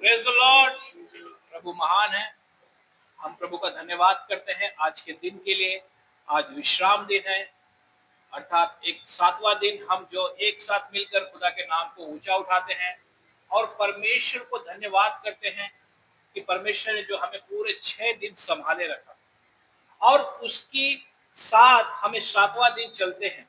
Praise the Lord. प्रभु महान है। हम प्रभु का धन्यवाद करते हैं आज के दिन के लिए। आज विश्राम दिन है, अर्थात एक 7वां दिन हम जो एक साथ मिलकर खुदा के नाम को ऊंचा उठाते हैं और परमेश्वर को धन्यवाद करते हैं कि परमेश्वर ने जो हमें पूरे 6 दिन संभाले रखा और उसकी साथ हमें 7वां दिन चलते हैं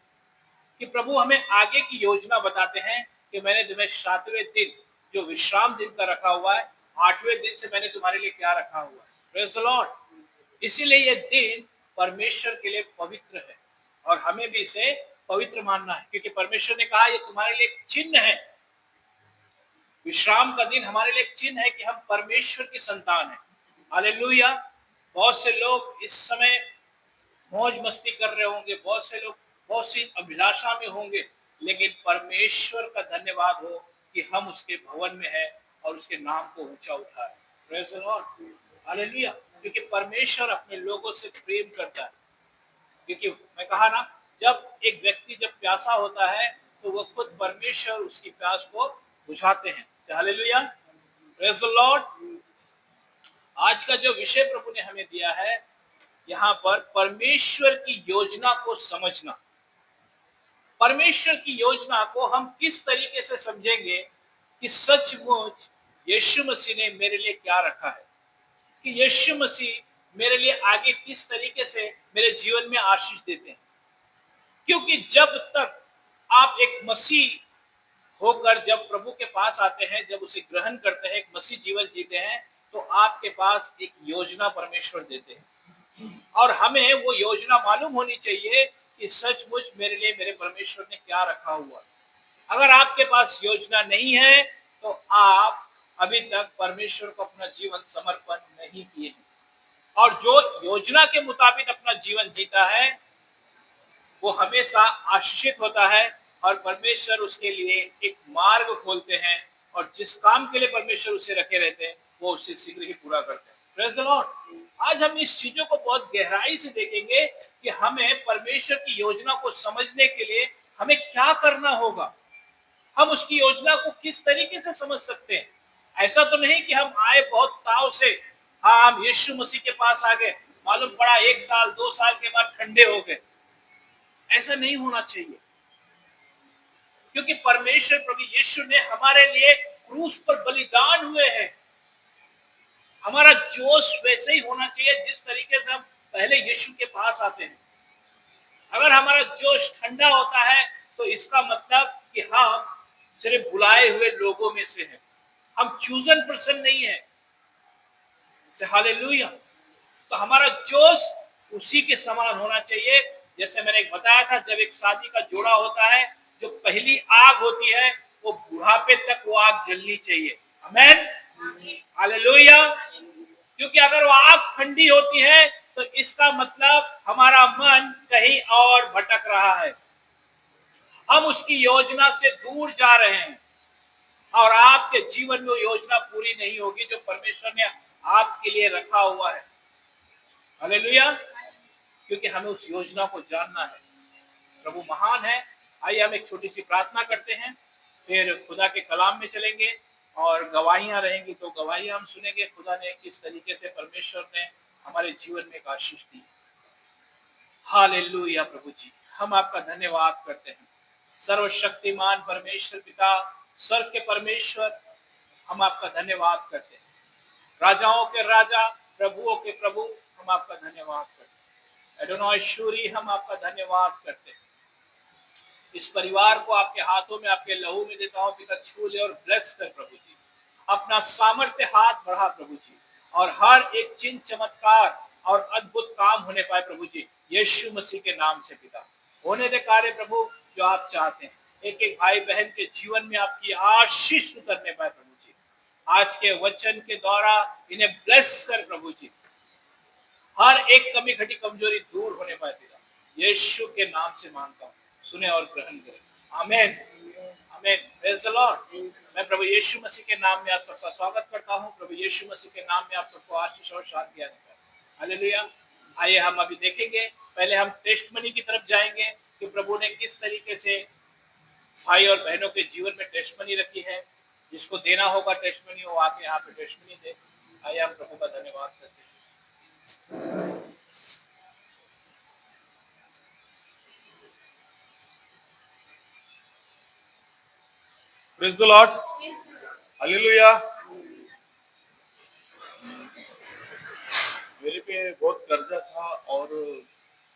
कि प्रभु हमें आगे की योजना बताते हैं कि मैंने तुम्हें 7वें दिन जो विश्राम दिन का रखा हुआ है, 8वें दिन से मैंने तुम्हारे लिए क्या रखा हुआ है। Praise the Lord. इसीलिए ये दिन परमेश्वर के लिए पवित्र है और हमें भी इसे पवित्र मानना है, क्योंकि परमेश्वर ने कहा ये तुम्हारे लिए एक चिन्ह है। विश्राम का दिन हमारे लिए एक चिन्ह है कि हम परमेश्वर की संतान हैं। हालेलुया। बहुत से लोग इस समय मौज मस्ती कर रहे होंगे, बहुत से लोग बहुत सी अभिलाषा में होंगे, लेकिन परमेश्वर का धन्यवाद हो कि हम उसके भवन में हैं और उसके नाम को ऊंचा उठाए। Praise the Lord. हालेलुया। क्योंकि परमेश्वर अपने लोगों से प्रेम करता है। क्योंकि मैं कहा ना, जब एक व्यक्ति जब प्यासा होता है तो वो खुद परमेश्वर उसकी प्यास को बुझाते हैं। हालेलुया। Praise the Lord. आज का जो विषय प्रभु ने हमें दिया है, यहाँ पर परमेश्वर की योजना को समझना। परमेश्वर की योजना को हम किस तरीके से समझेंगे कि सचमुच यीशु मसीह ने मेरे लिए क्या रखा है, कि यीशु मसीह मेरे लिए आगे किस तरीके से मेरे जीवन में आशीष देते हैं। क्योंकि जब तक आप एक मसीह होकर जब प्रभु के पास आते हैं, जब उसे ग्रहण करते हैं, एक मसीह जीवन जीते हैं, तो आपके पास एक योजना परमेश्वर देते हैं और हमें वो योजना मालूम होनी चाहिए कि सचमुच मेरे लिए मेरे परमेश्वर ने क्या रखा हुआ। अगर आपके पास योजना नहीं है तो आप अभी तक परमेश्वर को अपना जीवन समर्पण नहीं किए हैं, और जो योजना के मुताबिक अपना जीवन जीता है वो हमेशा आशीषित होता है और परमेश्वर उसके लिए एक मार्ग खोलते हैं और जिस काम के लिए परमेश्वर उसे रखे रहते हैं वो उसे शीघ्र ही पूरा करते हैं। Praise the Lord. आज हम इस चीजों को बहुत गहराई से देखेंगे कि हमें परमेश्वर की योजना को समझने के लिए हमें क्या करना होगा, हम उसकी योजना को किस तरीके से समझ सकते हैं। ऐसा तो नहीं कि हम आए बहुत ताव से, हाँ हम यीशु मसीह के पास आ गए, मालूम पड़ा 1 साल 2 साल के बाद ठंडे हो गए। ऐसा नहीं होना चाहिए, क्योंकि परमेश्वर प्रभु यीशु ने हमारे लिए क्रूस पर बलिदान हुए हैं। हमारा जोश वैसे ही होना चाहिए जिस तरीके से हम पहले यीशु के पास आते हैं। अगर हमारा जोश ठंडा होता है तो इसका मतलब कि हम सिर्फ बुलाए हुए लोगों में से हैं, हम चूजन पर्सन नहीं है। हालेलुया। तो हमारा जोश उसी के समान होना चाहिए। जैसे मैंने एक बताया था, जब एक शादी का जोड़ा होता है, जो पहली आग होती है वो बुढ़ापे तक वो आग जलनी चाहिए। आमेन। हालेलुया। क्योंकि अगर वो आग ठंडी होती है तो इसका मतलब हमारा मन कहीं और भटक रहा है, हम उसकी योजना से दूर जा रहे हैं और आपके जीवन में वो योजना पूरी नहीं होगी जो परमेश्वर ने आपके लिए रखा हुआ है। हालेलुया। क्योंकि हमें उस योजना को जानना है। प्रभु महान है। आइए हम एक छोटी सी प्रार्थना करते हैं, फिर खुदा के कलाम में चलेंगे और गवाहियां रहेंगी तो गवाहियां हम सुनेंगे खुदा ने किस तरीके से परमेश्वर ने हमारे जीवन में एक आशीष दी। हालेलुया। प्रभु जी, हम आपका धन्यवाद करते हैं। सर्वशक्तिमान परमेश्वर पिता, स्वर्ग के परमेश्वर, हम आपका धन्यवाद करते हैं। राजाओं के राजा, प्रभुओं के प्रभु, हम आपका धन्यवाद करते हैं। एडोनॉय शूरी, हम आपका धन्यवाद करते हैं। इस परिवार को आपके हाथों में, आपके लहू में देता हूं पिता, छू ले और ब्लेस कर प्रभु जी। अपना सामर्थ्य हाथ बढ़ा प्रभु जी, और हर एक चिन्ह चमत्कार और अद्भुत काम होने पाए प्रभु जी, यीशु मसीह के नाम से पिता। होने दे कार्य प्रभु जो आप चाहते हैं। एक एक भाई बहन के जीवन में आपकी आशीष उतरने पाए प्रभु जी। आज के वचन के द्वारा इन्हें ब्लेस कर प्रभु जी, हर एक कमी घटी कमजोरी दूर होने पाए पिता, यीशु के नाम से मांगता हूँ, सुने और ग्रहण करें। Amen. Amen. Praise the lord. मैं प्रभु यीशु मसीह के नाम में आप सबका स्वागत करता हूँ। प्रभु यीशु मसीह के नाम में आप सबको आशीष और शांति आने पाए। हालेलुया। आइए हम अभी देखेंगे, पहले हम टेस्टमनी की तरफ जाएंगे कि प्रभु ने किस तरीके से भाई और बहनों के जीवन में टेस्टमनी रखी है। जिसको देना होगा टेस्टमनी, वो आके यहाँ पे टेस्टमनी दे। आइए हम प्रभु का धन्यवाद करते हैं। Praise the Lord, hallelujah. मेरे पे बहुत कर्जा था और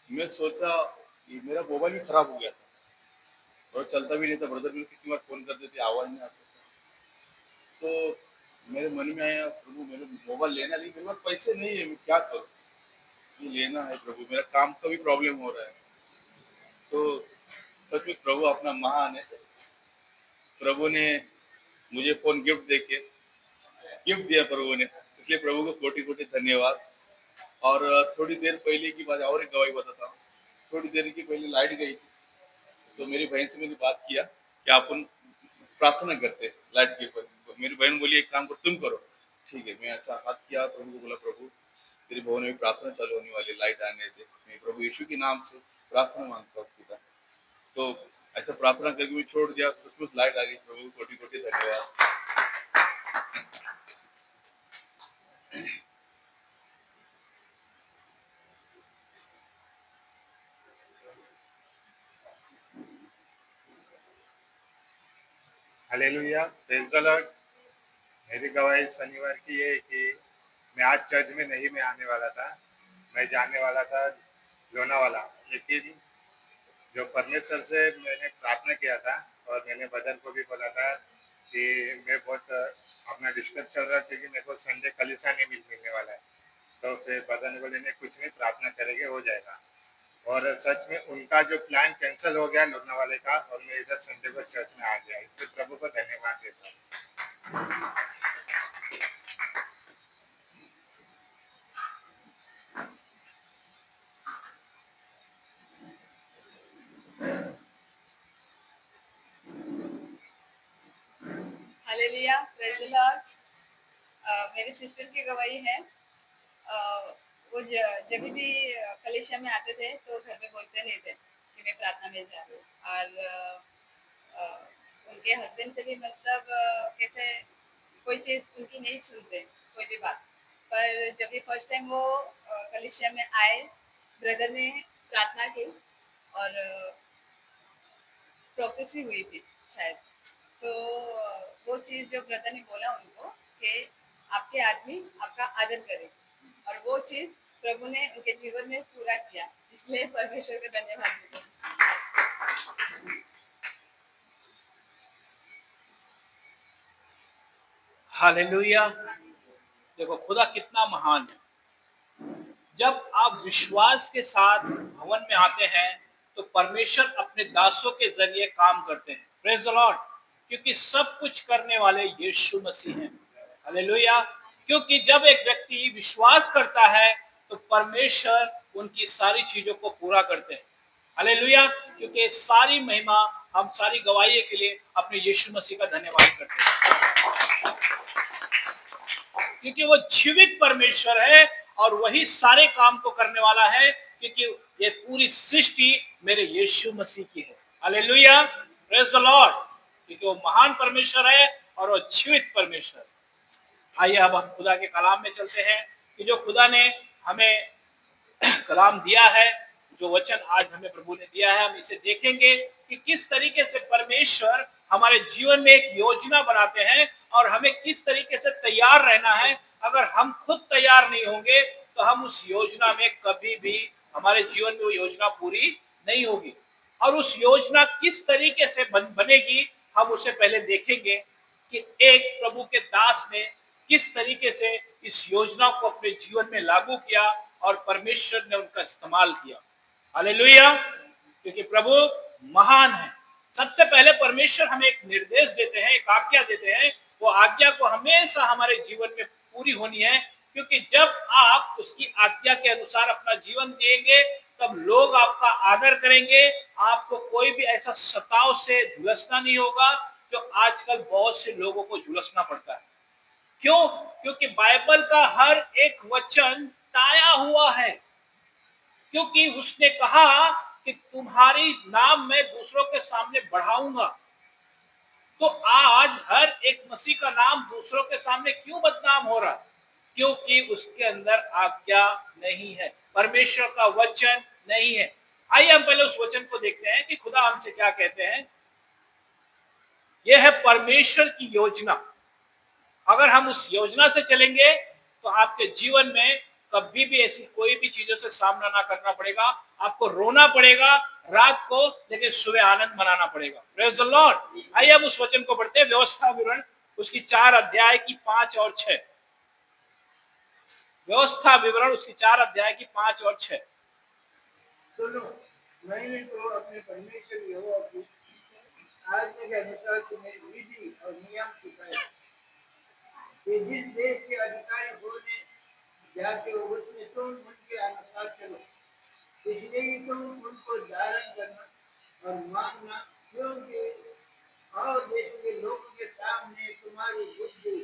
मैं सोचा कि मेरा मोबाइल भी खराब हो गया था और चलता भी नहीं था। ब्रदर भी कितनी बार फोन करते थे, आवाज नहीं आता था। तो मेरे मन में आया, प्रभु मेरे मोबाइल लेना, नहीं मेरे पास पैसे नहीं है, मैं क्या करूँ? ये लेना है प्रभु, मेरा काम का भी प्रॉब्लम हो रहा है। तो सच में प्रभु अपना महान है। प्रभु ने मुझे फोन गिफ्ट दिया प्रभु ने, इसलिए प्रभु को कोटि कोटि धन्यवाद। और थोड़ी देर पहले की बात और एक गवाही बताता हूँ। थोड़ी देर की पहले लाइट गई थी, तो मेरी बहन से मैंने बात किया कि अपन प्रार्थना करते हैं लाइट के ऊपर। मेरी बहन बोली एक काम करो, तुम करो। ठीक है, मैं ऐसा हाथ किया, प्रभु को बोला प्रभु तेरी भवन में प्रार्थना चालू होने वाली, लाइट आने दे, मैं प्रभु यीशु के नाम से प्रार्थना मांगता हूँ पिता। तो ऐसा प्रार्थना करके मैं छोड़ दिया, कुछ लाइट आ गई। प्रभु को कोटि कोटि धन्यवाद। Hallelujah, praise the Lord. मेरी गवाही शनिवार की है कि मैं आज चर्च में नहीं मैं आने वाला था, मैं जाने वाला था लोनावाला। लेकिन जो परमेश्वर से मैंने प्रार्थना किया था और मैंने बदन को भी बोला था कि मैं बहुत अपना डिस्टर्ब चल रहा, क्योंकि मेरे को संडे कलीसिया नहीं मिलने वाला है। तो फिर बदन को लेने कुछ नहीं, प्रार्थना करेंगे हो जाएगा। और सच में उनका जो प्लान कैंसिल हो गया लोनावाले का, और मैं इधर संडे को चर्च में आ गया। इसलिए प्रभु को धन्यवाद देता हूँ। Hallelujah, praise the Lord. मेरी सिस्टर की गवाही है। वो जब भी कलीसिया में आते थे तो घर में बोलते रहते कि मैं प्रार्थना में जा रही हूँ। और उनके हस्बैंड से भी मतलब कैसे कोई चीज़ उनकी नहीं सुनते, कोई भी बात। पर जब भी फर्स्ट टाइम वो कलीसिया में आए, ब्रदर ने प्रार्थना की और प्रोफेसी हुई थी शायद। तो वो चीज़ जो ब्रदर ने बोला उनको कि आपके आदमी आपका आदर करे, और वो चीज़ प्रभु ने उनके जीवन में पूरा किया। इसलिए परमेश्वर का धन्यवाद देते हैं। हालेलुया। देखो खुदा कितना महान है। जब आप विश्वास के साथ भवन में आते हैं तो परमेश्वर अपने दासों के जरिए काम करते हैं। Praise the lord. क्योंकि सब कुछ करने वाले यीशु मसीह हैं। हालेलुया। क्योंकि जब एक व्यक्ति विश्वास करता है तो परमेश्वर उनकी सारी चीजों को पूरा करते हैं। हालेलुया। क्योंकि सारी महिमा हम सारी गवाही के लिए अपने यीशु मसीह का धन्यवाद करते हैं, क्योंकि वो जीवित परमेश्वर है और वही सारे काम को करने वाला है। क्योंकि ये पूरी सृष्टि मेरे यीशु मसीह की है। Hallelujah, praise the lord. क्योंकि वो महान परमेश्वर है और वो जीवित परमेश्वर। आइए अब हम खुदा के कलाम में चलते हैं कि जो खुदा ने हमें कलाम दिया है, जो वचन आज हमें प्रभु ने दिया है, हम इसे देखेंगे कि किस तरीके से परमेश्वर हमारे जीवन में एक योजना बनाते हैं और हमें किस तरीके से तैयार रहना है। अगर हम खुद तैयार नहीं होंगे तो हम उस योजना में कभी भी, हमारे जीवन में वो योजना पूरी नहीं होगी। और उस योजना किस तरीके से बनेगी हम उसे पहले देखेंगे कि एक प्रभु के दास ने किस तरीके से इस योजना को अपने जीवन में लागू किया और परमेश्वर ने उनका इस्तेमाल किया। हालेलुया। क्योंकि प्रभु महान है। सबसे पहले परमेश्वर हमें एक निर्देश देते हैं, एक आज्ञा देते हैं। वो आज्ञा को हमेशा हमारे जीवन में पूरी होनी है, क्योंकि जब आप उसकी आज्ञा के अनुसार अपना जीवन जिएंगे तब लोग आपका आदर करेंगे। आपको कोई भी ऐसा सताव से झुलसना नहीं होगा जो आजकल बहुत से लोगों को झुलसना पड़ता है। क्यों? क्योंकि बाइबल का हर एक वचन ताया हुआ है। क्योंकि उसने कहा कि तुम्हारी नाम मैं दूसरों के सामने बढ़ाऊंगा। तो आज हर एक मसीह का नाम दूसरों के सामने क्यों बदनाम हो रहा? क्योंकि उसके अंदर आज्ञा नहीं है, परमेश्वर का वचन नहीं है। आइए हम पहले उस वचन को देखते हैं कि खुदा हमसे क्या कहते हैं। यह है परमेश्वर की योजना। अगर हम उस योजना से चलेंगे तो आपके जीवन में कभी भी ऐसी कोई भी चीजों से सामना ना करना पड़ेगा। आपको रोना पड़ेगा रात को, लेकिन सुबह आनंद मनाना पड़ेगा। Praise the Lord. आइए हम उस वचन को पढ़ते हैं, व्यवस्था विवरण उसकी 4 अध्याय की 5 और 6। व्यवस्था विवरण उसकी 4 अध्याय की 5 और 6। सुनो, मैंने तो अपने परमेश्वर यहोवा को आज्ञा के अनुसार तुम्हें विधि और नियम सिखाए कि जिस देश के अधिकारी होने जाते हो उसमें तुम उनके अनुसार चलो। इसलिए कि तुम उनको धारण करना और मानना, क्योंकि और देश के लोगों के सामने तुम्हारी बुद्धि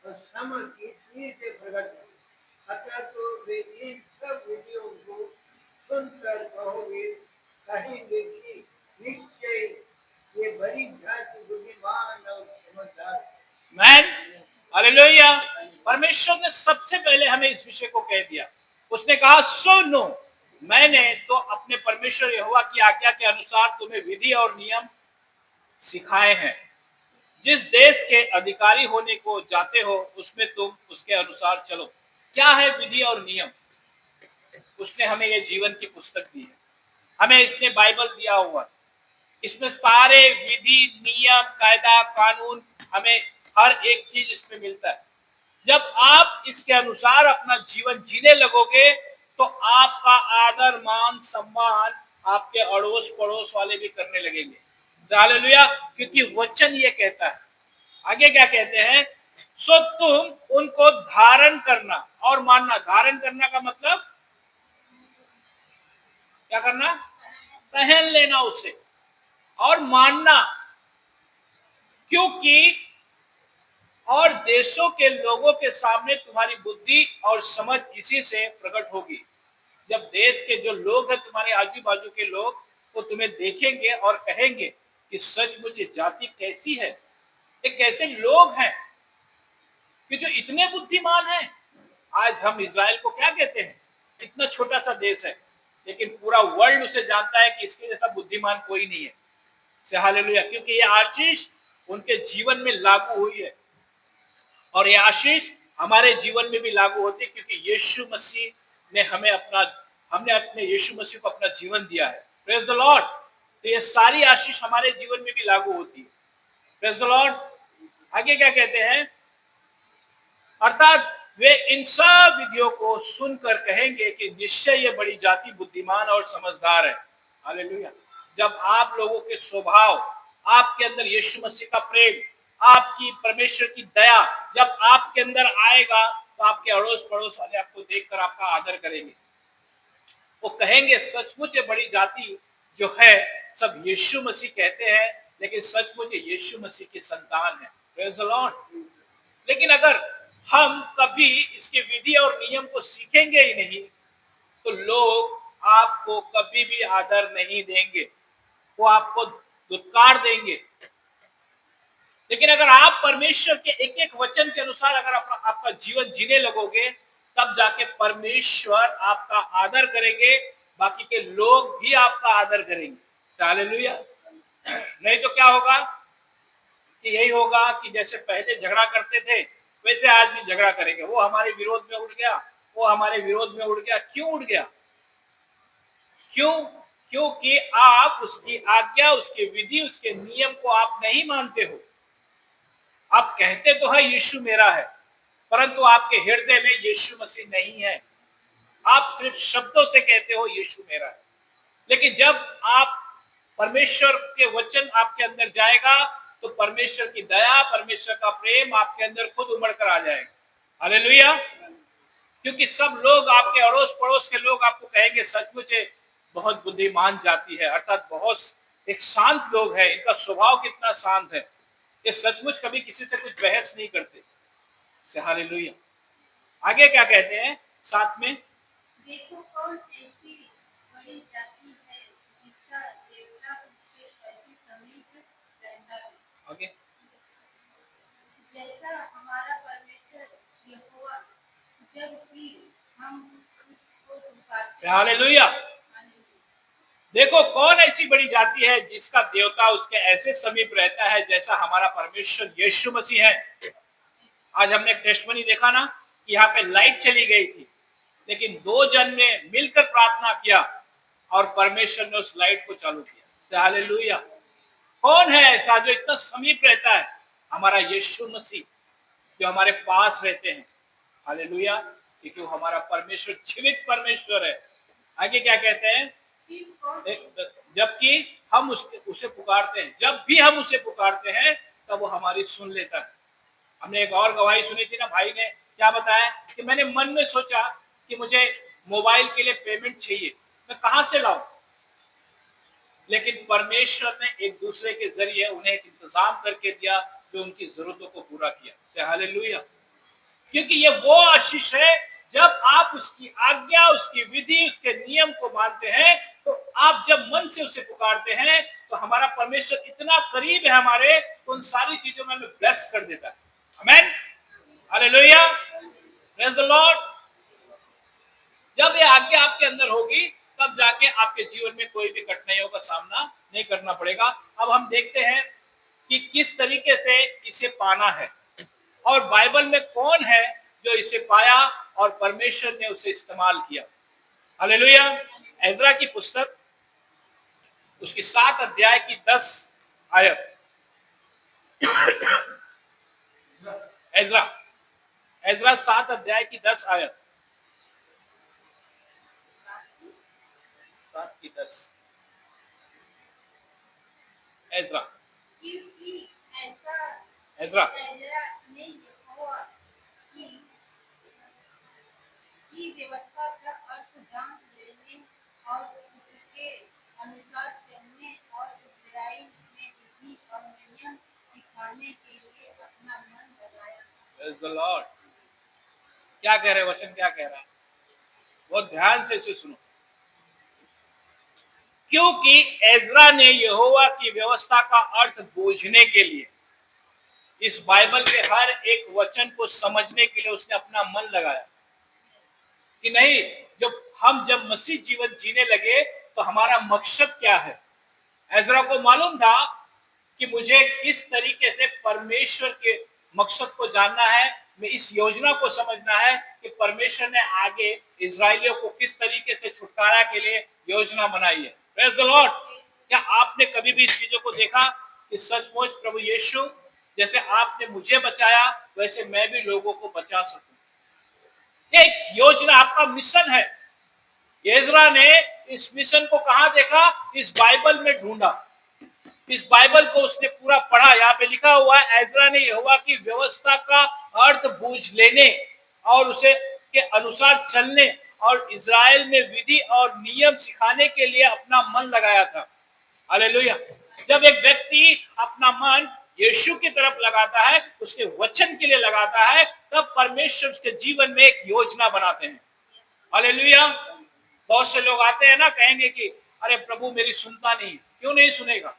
और समझ इसी से प्रकट है। अतः तो वे इन सब विधियों को सुनकर कहेंगे कि निश्चय ये बड़ी जाति बुद्धिमान और समझदार। Man hallelujah. परमेश्वर ने सबसे पहले हमें इस विषय को कह दिया। उसने कहा सुनो, मैंने तो अपने परमेश्वर यहोवा की आज्ञा के अनुसार तुम्हें विधि और नियम सिखाए हैं। जिस देश के अधिकारी होने को जाते हो उसमें तुम उसके अनुसार चलो। क्या है विधि और नियम? उसने हमें ये जीवन की पुस्तक दी है, हमें इसने बाइबल दिया हुआ। इसमें सारे विधि नियम कायदा कानून, हमें हर एक चीज इसमें मिलता है। जब आप इसके अनुसार अपना जीवन जीने लगोगे तो आपका आदर मान सम्मान आपके अड़ोस पड़ोस वाले भी करने लगेंगे। हालेलुया। क्योंकि वचन ये कहता है, आगे क्या कहते हैं, सो तुम उनको धारण करना और मानना। धारण करना का मतलब क्या करना? पहन लेना उसे, और मानना। क्योंकि और देशों के लोगों के सामने तुम्हारी बुद्धि और समझ इसी से प्रकट होगी। जब देश के जो लोग हैं, तुम्हारे आजू बाजू के लोग, वो तुम्हें देखेंगे और कहेंगे कि सचमुच ये जाति कैसी है, ये कैसे लोग हैं कि जो इतने बुद्धिमान हैं। आज हम इजराइल को क्या कहते हैं? इतना छोटा सा देश है, लेकिन पूरा वर्ल्ड उसे जानता है कि इसके जैसा बुद्धिमान कोई नहीं है। से हालेलुया। क्योंकि ये आशीष उनके जीवन में लागू हुई है, और ये आशीष हमारे जीवन में भी लागू होती है, क्योंकि यीशु मसीह ने हमने अपने यीशु मसीह को अपना जीवन दिया है। Praise the Lord. तो ये सारी आशीष हमारे जीवन में भी लागू होती है। Praise the Lord. आगे क्या कहते हैं, अर्थात वे इन सब विधियों को सुनकर कहेंगे कि निश्चय ये बड़ी जाति बुद्धिमान और समझदार है। हालेलुया। जब आप लोगों के स्वभाव, आपके अंदर यीशु मसीह का प्रेम, आपकी परमेश्वर की दया जब आपके अंदर आएगा, तो आपके अड़ोस पड़ोस वाले आपको देखकर आपका आदर करेंगे। वो कहेंगे सचमुच ये बड़ी जाति जो है सब यीशु मसीह कहते हैं, लेकिन सचमुच ये यीशु मसीह की संतान है। Praise the Lord. लेकिन अगर हम कभी इसके विधि और नियम को सीखेंगे ही नहीं, तो लोग आपको कभी भी आदर नहीं देंगे, वो आपको दुत्कार देंगे। लेकिन अगर आप परमेश्वर के एक एक वचन के अनुसार अगर आपका जीवन जीने लगोगे, तब जाके परमेश्वर आपका आदर करेंगे, बाकी के लोग भी आपका आदर करेंगे। हालेलुया। नहीं तो क्या होगा कि यही होगा कि जैसे पहले झगड़ा करते थे वैसे आज भी झगड़ा करेंगे। वो हमारे विरोध में उड़ गया, वो हमारे विरोध में उड़ गया। क्यों उड़ गया? क्यों? क्योंकि आप उसकी आज्ञा, उसके विधि, उसके नियम को आप नहीं मानते हो। आप कहते तो है यीशु मेरा है, परंतु आपके हृदय में यीशु मसीह नहीं है। आप सिर्फ शब्दों से कहते हो यीशु मेरा है, लेकिन जब आप परमेश्वर के वचन आपके अंदर जाएगा तो परमेश्वर की दया, परमेश्वर का प्रेम आपके अंदर खुद उमड़ कर आ जाएगा। हालेलुया। क्योंकि सब लोग, आपके अड़ोस पड़ोस के लोग आपको कहेंगे सचमुच बहुत बुद्धिमान जाति है, अर्थात बहुत एक शांत लोग है, इनका स्वभाव कितना शांत है, ये सचमुच कभी किसी से कुछ बहस नहीं करते। हालेलुया। आगे क्या कहते हैं साथ में, देखो कौन ऐसी बड़ी जाति है जिसका देवता उसके ऐसे समीप रहता है। आगे हालेलुया। देखो कौन ऐसी बड़ी जाति है जिसका देवता उसके ऐसे समीप रहता है जैसा हमारा परमेश्वर यीशु मसीह है। आज हमने टेस्टमनी देखा ना कि यहाँ पे लाइट चली गई थी, लेकिन दो जन ने मिलकर प्रार्थना किया और परमेश्वर ने उस लाइट को चालू किया। हालेलुया। कौन है ऐसा जो इतना समीप रहता है? हमारा यीशु मसीह जो हमारे पास रहते हैं। हालेलुया। क्योंकि वो हमारा परमेश्वर जीवित परमेश्वर है। आगे क्या कहते हैं? जबकि हम उसे पुकारते हैं, जब भी हम उसे पुकारते हैं तब वो हमारी सुन लेता है। हमने एक और गवाही सुनी थी ना, भाई ने क्या बताया कि मैंने मन में सोचा कि मुझे मोबाइल के लिए पेमेंट चाहिए, मैं कहां से लाऊं, लेकिन परमेश्वर ने एक दूसरे के जरिए उन्हें एक इंतजाम करके दिया जो उनकी जरूरतों को पूरा किया। से हालेलुया। क्योंकि ये वो आशीष है जब आप उसकी आज्ञा, उसकी विधि, उसके नियम को मानते हैं, तो आप जब मन से उसे पुकारते हैं तो हमारा परमेश्वर इतना करीब है हमारे, तो उन सारी चीजों में हमें ब्लेस कर देता है। आमेन। हालेलुया। Praise the Lord. जब ये आज्ञा आपके अंदर होगी तब जाके आपके जीवन में कोई भी कठिनाइयों का सामना नहीं करना पड़ेगा। अब हम देखते हैं कि किस तरीके से इसे पाना है और बाइबल में कौन है जो इसे पाया और परमेश्वर ने उसे इस्तेमाल किया। हालेलुया। एजरा की पुस्तक उसकी 7 अध्याय की 10 आयत। एजरा 7 अध्याय की 10 आयत। 7 की 10। एजरा एजरा ने यहोवा की व्यवस्था का अर्थ जान लेने और उसके अनुसार चलने और इस्राएल में विधि और नियम सिखाने के लिए अपना मन लगाया। Praise the Lord। क्या कह रहे वचन, क्या कह रहा है? बहुत ध्यान से इसे सुनो। क्योंकि एजरा ने यहोवा की व्यवस्था का अर्थ बूझने के लिए, इस बाइबल के हर एक वचन को समझने के लिए उसने अपना मन लगाया कि नहीं, जब मसीह जीवन जीने लगे तो हमारा मकसद क्या है। एजरा को मालूम था कि मुझे किस तरीके से परमेश्वर के मकसद को जानना है, मैं इस योजना को समझना है कि परमेश्वर ने आगे इजरायलियों को किस तरीके से छुटकारा के लिए योजना बनाई है। Praise the Lord. क्या आपने कभी भी इस चीजों को देखा कि सचमुच प्रभु यीशु जैसे आपने मुझे बचाया वैसे मैं भी लोगों को बचा सकूं? एक योजना, आपका मिशन है। एजरा ने इस मिशन को कहां देखा? इस बाइबल में ढूंढा। इस बाइबल को उसने पूरा पढ़ा। यहाँ पे लिखा हुआ है एजरा ने यहोवा की व्यवस्था का अर्थ बूझ लेने और उसे के अनुसार चलने और इजराइल में विधि और नियम सिखाने के लिए अपना मन लगाया था। हालेलुया। जब एक व्यक्ति अपना मन यीशु की तरफ लगाता है, उसके वचन के लिए लगाता है, तब परमेश्वर उसके जीवन में एक योजना बनाते हैं। हालेलुया। बहुत से लोग आते हैं ना, कहेंगे कि अरे प्रभु मेरी सुनता नहीं। क्यों नहीं सुनेगा?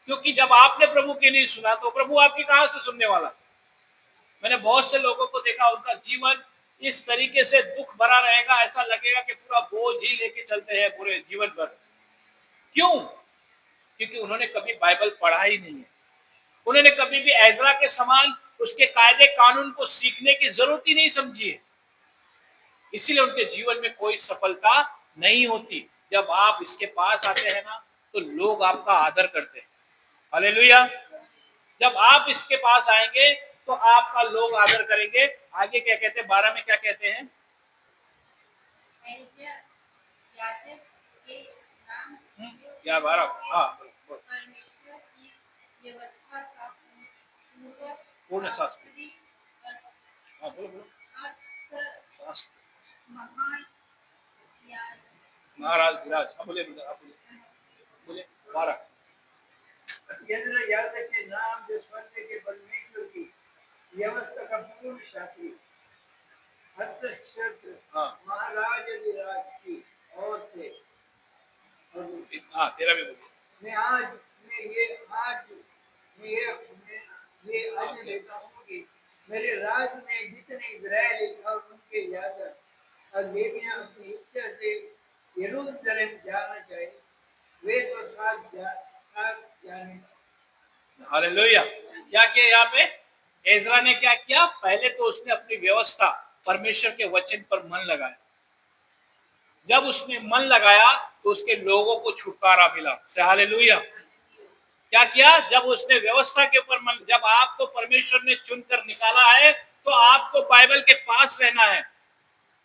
क्योंकि जब आपने प्रभु की नहीं सुना तो प्रभु आपकी कहां से सुनने वाला। मैंने बहुत से लोगों को देखा, उनका जीवन इस तरीके से दुख भरा रहेगा, ऐसा लगेगा कि पूरा बोझ ही लेके चलते हैं पूरे जीवन भर। क्यों? क्योंकि उन्होंने कभी बाइबल पढ़ा ही नहीं है। उन्होंने कभी भी एजरा के समान उसके कायदे कानून को सीखने की जरूरत ही नहीं समझी है। इसीलिए उनके जीवन में कोई सफलता नहीं होती। जब आप इसके पास आते हैं ना तो लोग आपका आदर करते हैं। हालेलुया। जब आप इसके पास आएंगे तो आपका लोग आदर करेंगे। आगे क्या कहते हैं? 12 में क्या कहते हैं? याजक के नाम क्या 12? हाँ परमेश्वर की व्यवस्था का पूर्ण शास्त्री। हाँ बोलो। महाराज विराज। बोले 12। एजरा याजक के नाम जो स्वर्ग के परमेश्वर की व्यवस्था का पूर्ण शास्त्री हस्तक्षेत्र महाराज विराज की ओर से। हाँ 13 में बोलिए। मैं आज देता हूँ कि मेरे राज्य में जितने इजरायली और उनके याजक और लेवियां अपनी इच्छा से यरूशलेम जाना चाहिए, वे तो साथ जाने। हालेलुया। क्या किया यहाँ पे? एजरा ने क्या किया? पहले तो उसने अपनी व्यवस्था, परमेश्वर के वचन पर मन लगाया। जब उसने मन लगाया तो उसके लोगों को छुटकारा मिला। से हालेलुया। क्या किया? जब उसने व्यवस्था के ऊपर मन, जब आपको परमेश्वर ने चुनकर निकाला है तो आपको बाइबल के पास रहना है,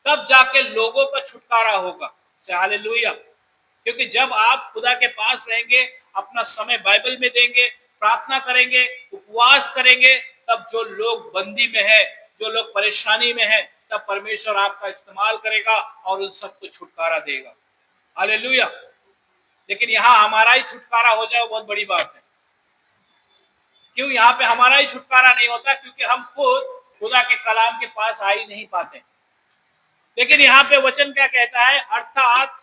तब जाके लोगों का छुटकारा होगा। से हालेलुया। क्योंकि जब आप खुदा के पास रहेंगे, अपना समय बाइबल में देंगे, प्रार्थना करेंगे, उपवास करेंगे, तब जो लोग बंदी में है, जो लोग परेशानी में है, तब परमेश्वर आपका इस्तेमाल करेगा और उन सबको छुटकारा देगा। हालेलुया। लेकिन यहाँ हमारा ही छुटकारा हो जाए बहुत बड़ी बात है। क्यों यहाँ पे हमारा ही छुटकारा नहीं होता? क्योंकि हम खुद खुदा के कलाम के पास आ ही नहीं पाते। लेकिन यहाँ पे वचन क्या कहता है? अर्थात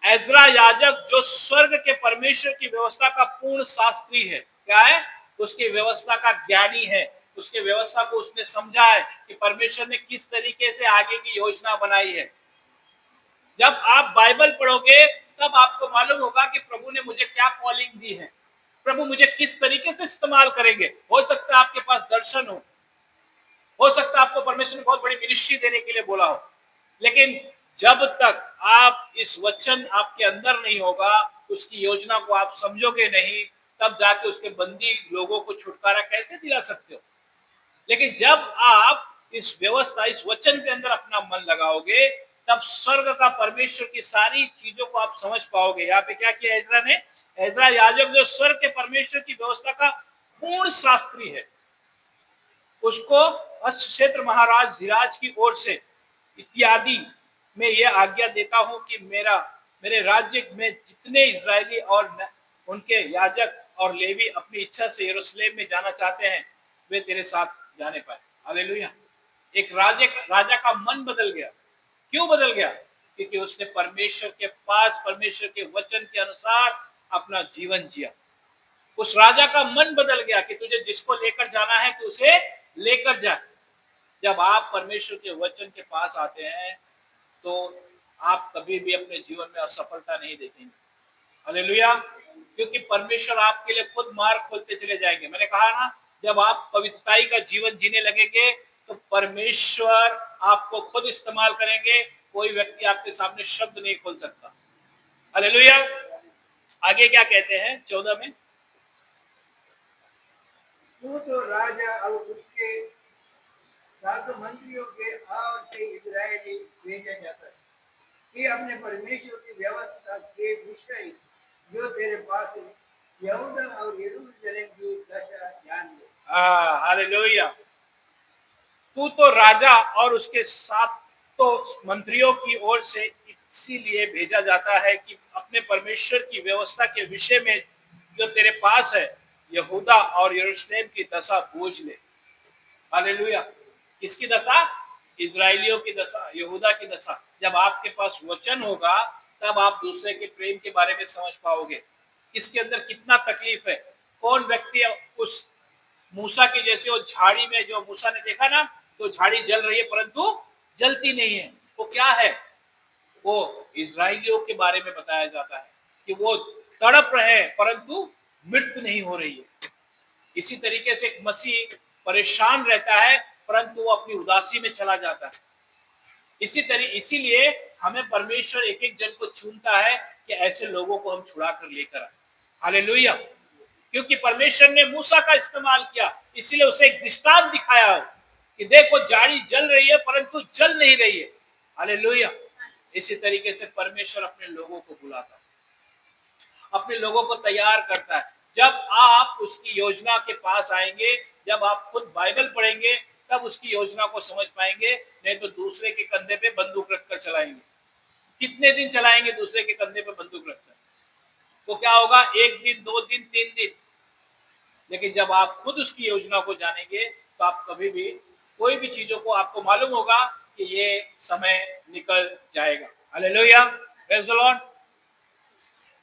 एजरा याजक जो स्वर्ग के परमेश्वर की व्यवस्था का पूर्ण शास्त्री है, क्या है? उसकी व्यवस्था का ज्ञानी है। उसके व्यवस्था को उसने समझा है कि परमेश्वर ने किस तरीके से आगे की योजना बनाई है। जब आप बाइबल पढ़ोगे तब आपको मालूम होगा कि प्रभु ने मुझे क्या कॉलिंग दी है, प्रभु मुझे किस तरीके से इस्तेमाल करेंगे। हो सकता है आपके पास दर्शन हो सकता है आपको परमेश्वर ने बहुत बड़ी मिनिस्ट्री देने के लिए बोला हो, लेकिन जब तक आप इस वचन आपके अंदर नहीं होगा, उसकी योजना को आप समझोगे नहीं, तब जाके उसके बंदी लोगों को छुटकारा कैसे दिला सकते हो? लेकिन जब आप इस व्यवस्था, इस वचन के अंदर अपना मन लगाओगे, तब स्वर्ग का परमेश्वर की सारी चीजों को आप समझ पाओगे। यहाँ पे क्या किया एजरा ने? एजरा याजक जो स्वर्ग के परमेश्वर की व्यवस्था का पूर्ण शास्त्री है, उसको अश्व क्षेत्र महाराज धीराज की ओर से इत्यादि में यह आज्ञा देता हूं कि मेरे राज्य में जितने इजरायली और उनके याजक और लेवी अपनी इच्छा से यरूशलेम में जाना चाहते हैं, वे तेरे साथ जाने पाए। हालेलुया। एक राजा का मन बदल गया। क्यों बदल गया? क्योंकि उसने परमेश्वर के पास, परमेश्वर के वचन के अनुसार अपना जीवन जिया। उस राजा का मन बदल गया कि तुझे जिसको लेकर जाना है तो उसे लेकर जा। जब आप परमेश्वर के वचन के पास आते हैं तो आप कभी भी अपने जीवन में असफलता नहीं देखेंगे। हालेलुया। क्योंकि परमेश्वर आपके लिए खुद मार्ग खोलते चले जाएंगे। मैंने कहा ना, जब आप पवित्रताई का जीवन जीने लगेंगे तो परमेश्वर आपको खुद इस्तेमाल करेंगे। कोई व्यक्ति आपके सामने शब्द नहीं खोल सकता। हालेलुया। आगे क्या कहते हैं 14 में? तू तो राजा और उसके साधु मंत्रियों के और से इजरायली भेजा जाता है कि अपने परमेश्वर की व्यवस्था के विषय जो तेरे पास है, यहूदा और यरूशलेम की दशा जान ले। हालेलुया। तू तो राजा और उसके साथ तो मंत्रियों की ओर से इसीलिए भेजा जाता है कि अपने परमेश्वर की व्यवस्था के विषय में जो तेरे पास है, यहूदा और यरूशलेम की दशा बूझ ले। हालेलुया। किसकी दशा? इजराइलियों की दशा, यहूदा की दशा। जब आपके पास वचन होगा तब आप दूसरे के प्रेम के बारे में समझ पाओगे, किसके अंदर कितना तकलीफ है। कौन व्यक्ति उस मूसा की जैसे वो झाड़ी में, जो मूसा ने देखा ना, तो झाड़ी जल रही है परंतु जलती नहीं है, वो क्या है? वो इजराइलियों के बारे में बताया जाता है कि वो तड़प रहे हैं परंतु मृत्यु नहीं हो रही है। इसी तरीके से एक मसीह परेशान रहता है परंतु वो अपनी उदासी में चला जाता है। इसीलिए हमें परमेश्वर एक एक जन को चुनता है कि ऐसे लोगों को हम छुड़ा कर लेकर आए। हालेलुया। क्योंकि परमेश्वर ने मूसा का इस्तेमाल किया, इसीलिए उसे एक दृष्टांत दिखाया कि देखो झाड़ी जल रही है परंतु जल नहीं रही है। हालेलुया। इसी तरीके से परमेश्वर अपने लोगों को बुलाता है, अपने लोगों को तैयार करता है। जब आप उसकी योजना के पास आएंगे, जब आप खुद बाइबल पढ़ेंगे, तब उसकी योजना को समझ पाएंगे। नहीं तो दूसरे के कंधे पे बंदूक रखकर चलाएंगे। कितने दिन चलाएंगे दूसरे के कंधे पे बंदूक रखकर? वो क्या होगा? 1 दिन, 2 दिन, 3 दिन। लेकिन जब आप खुद उसकी योजना को जानेंगे तो आप कभी भी कोई भी चीजों को आपको मालूम होगा कि ये समय निकल जाएगा। हालेलुया। Praise the lord.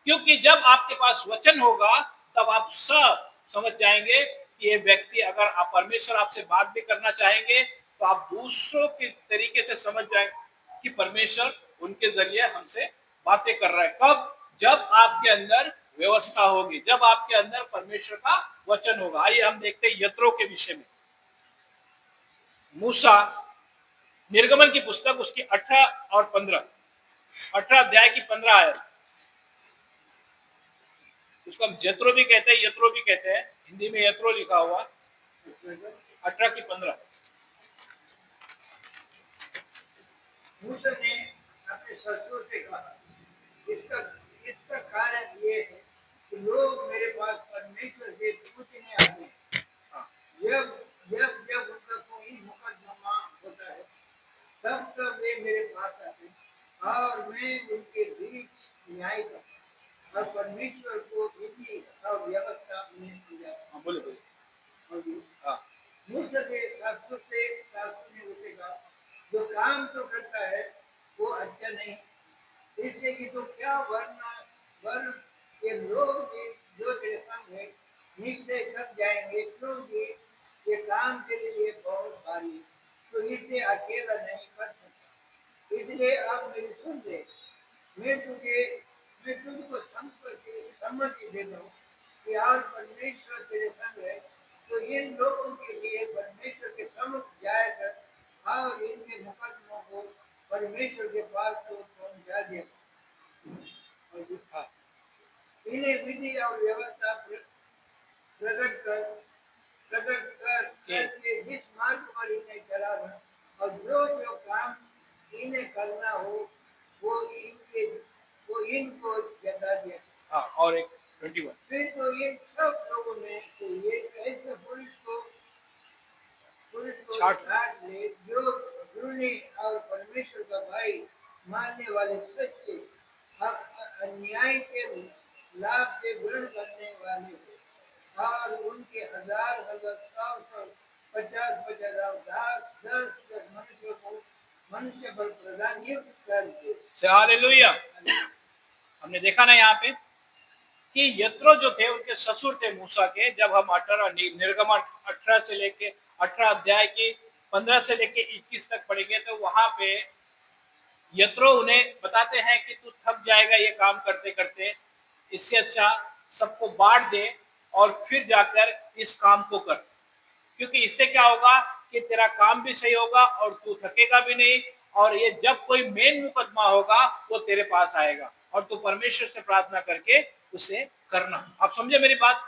क्योंकि जब आपके पास वचन होगा तब आप सब समझ जाएंगे कि ये व्यक्ति, अगर आप परमेश्वर आपसे बात भी करना चाहेंगे तो आप दूसरों के तरीके से समझ जाएंगे कि परमेश्वर उनके जरिए हमसे बातें कर रहा है। कब? जब आपके अंदर व्यवस्था होगी, जब आपके अंदर परमेश्वर का वचन होगा। आइए हम देखते हैं यत्रो के विषय में। मूसा, निर्गमन की पुस्तक उसकी 18 और 15, 18 अध्याय की 15 आयत। उसको हम जत्रो भी कहते हैं, यत्रो भी कहते हैं, हिंदी में यत्रो लिखा हुआ, 18 की 15। मूसा ने अपने शत्रुओं से कहा, इसका इसका कारण ये है कि लोग मेरे पास परमेश्वर से पूछने आते हैं। जब जब जब उनका कोई मुकदमा होता है तब वे मेरे पास आते हैं और मैं उनके बीच न्याय करता हूँ और परमेश्वर को विधि और व्यवस्था उन्हें समझाता हूँ। बोले बोले। हाँ, मूसा के शास्त्रों ने उसे कहा, जो काम तो करता है वो अच्छा नहीं, इससे कि तो क्या वरना ये लोग भी जो तेरे संग है निश्चय थक जाएंगे, क्योंकि ये काम तेरे लिए बहुत भारी है, तो इसे अकेला नहीं कर सकता। इसलिए अब मेरी सुन ले, मैं तुझको सम्मति देता हूँ कि आज परमेश्वर तेरे संग है, तो इन लोगों के लिए परमेश्वर के सम्मुख जाया कर और इनके मुकदमों को परमेश्वर के पास तो पहुंचा दे। इन्हें विधि और व्यवस्था प्रकट कर के जिस मार्ग पर इन्हें चलाना और जो जो काम इन्हें करना हो वो इनको जता दे। हाँ, और एक 21। फिर तो ये सब लोगों ने तो ये ऐसे पुरुष को छाट छाट ले जो घृणी और परमेश्वर का भाई मानने वाले सच्चे अन्याय के लाभ से ग्रहण करने वाले थे और उनके हजार हजार 100 50 10 मनुष्य को मनुष्य पर प्रदान नियुक्त कर दिए। हालेलुया। हमने देखा ना यहाँ पे कि यत्रो जो थे उनके ससुर थे मूसा के। जब हम 18 निर्गमन 18 से लेके 18 अध्याय की 15 से लेके 21 तक पढ़ेंगे तो वहां पे यत्रो उन्हें बताते हैं कि तू थक जाएगा ये काम करते करते, इससे अच्छा सबको बांट दे और फिर जाकर इस काम को कर, क्योंकि इससे क्या होगा कि तेरा काम भी सही होगा और तू थकेगा भी नहीं, और ये जब कोई मेन मुकदमा होगा वो तेरे पास आएगा और तू परमेश्वर से प्रार्थना करके उसे करना। आप समझे मेरी बात?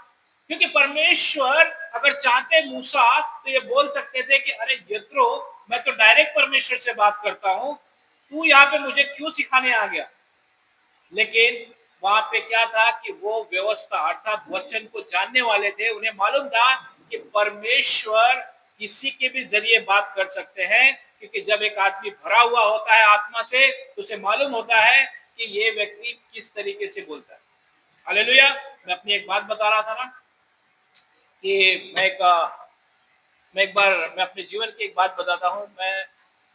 क्योंकि परमेश्वर अगर चाहते मूसा तो ये बोल सकते थे कि अरे यत्रो, मैं तो डायरेक्ट परमेश्वर से बात करता हूं, तू यहाँ पे मुझे क्यों सिखाने आ गया? लेकिन वहां पे क्या था कि वो व्यवस्था अर्थात वचन को जानने वाले थे। उन्हें मालूम था कि परमेश्वर किसी के भी जरिए बात कर सकते हैं, क्योंकि जब एक आदमी भरा हुआ होता है आत्मा से तो उसे मालूम होता है कि ये व्यक्ति किस तरीके से बोलता है। हालेलुया। मैं अपनी एक बात बता रहा था ना कि मैं अपने जीवन की एक बात बताता हूँ। मैं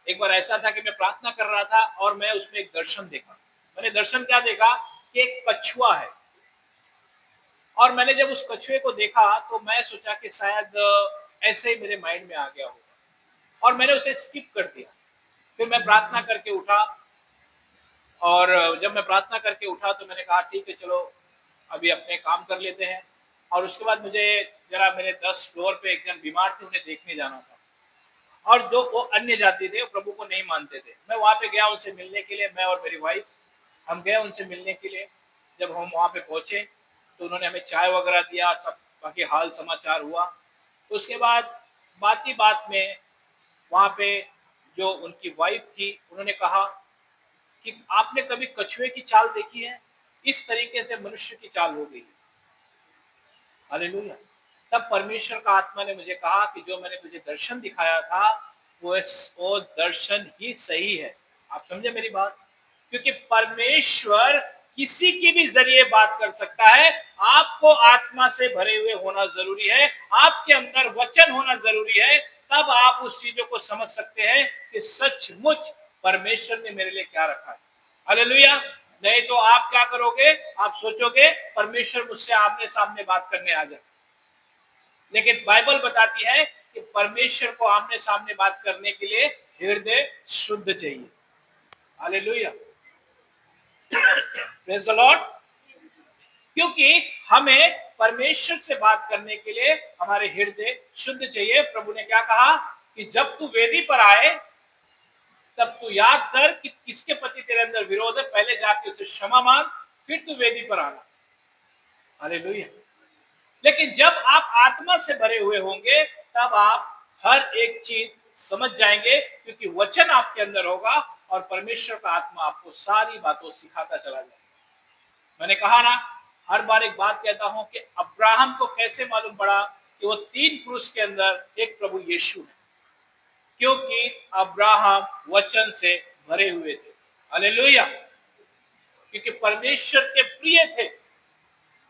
एक बार ऐसा था कि मैं प्रार्थना कर रहा था और मैं उसमें एक दर्शन देखा। मैंने दर्शन क्या देखा कि एक कछुआ है, और मैंने जब उस कछुए को देखा तो मैं सोचा कि शायद ऐसे ही मेरे माइंड में आ गया होगा और मैंने उसे स्किप कर दिया। फिर मैं प्रार्थना करके उठा, और जब मैं प्रार्थना करके उठा तो मैंने कहा ठीक है चलो अभी अपने काम कर लेते हैं। और उसके बाद मुझे जरा मेरे 10 फ्लोर पे एक जन बीमार थे, उन्हें देखने जाना था, और जो वो अन्य जाति थे, प्रभु को नहीं मानते थे। मैं वहां पे गया उनसे मिलने के लिए, मैं और मेरी वाइफ हम गए उनसे मिलने के लिए। जब हम वहां पे पहुंचे तो उन्होंने हमें चाय वगैरह दिया, सब बाकी हाल समाचार हुआ। तो उसके बाद बात ही बात में वहां पे जो उनकी वाइफ थी उन्होंने कहा कि आपने कभी कछुए की चाल देखी है? इस तरीके से मनुष्य की चाल हो गई। हालेलुया। तब परमेश्वर का आत्मा ने मुझे कहा कि जो मैंने तुझे दर्शन दिखाया था वो दर्शन ही सही है। आप समझे मेरी बात? क्योंकि परमेश्वर किसी की भी जरिए बात कर सकता है। आपको आत्मा से भरे हुए होना जरूरी है, आपके अंदर वचन होना जरूरी है, तब आप उस चीजों को समझ सकते हैं कि सचमुच परमेश्वर ने मेरे लिए क्या रखा है। हालेलुया। नहीं तो आप क्या करोगे? आप सोचोगे परमेश्वर मुझसे आमने सामने बात करने आ जाए, लेकिन बाइबल बताती है कि परमेश्वर को आमने सामने बात करने के लिए हृदय शुद्ध चाहिए। हालेलुया। Praise the lord. क्योंकि हमें परमेश्वर से बात करने के लिए हमारे हृदय शुद्ध चाहिए। प्रभु ने क्या कहा कि जब तू वेदी पर आए तब तू याद कर कि किसके प्रति तेरे अंदर विरोध है, पहले जाके उसे क्षमा मांग, फिर तू वेदी पर आना। हालेलुया। लेकिन जब आप आत्मा से भरे हुए होंगे तब आप हर एक चीज समझ जाएंगे, क्योंकि वचन आपके अंदर होगा और परमेश्वर का आत्मा आपको सारी बातों सिखाता चला जाएगा। मैंने कहा ना, हर बार एक बात कहता हूं कि अब्राहम को कैसे मालूम पड़ा कि वो 3 पुरुष के अंदर एक प्रभु यीशु है, क्योंकि अब्राहम वचन से भरे हुए थे। हालेलुया। क्योंकि परमेश्वर के प्रिय थे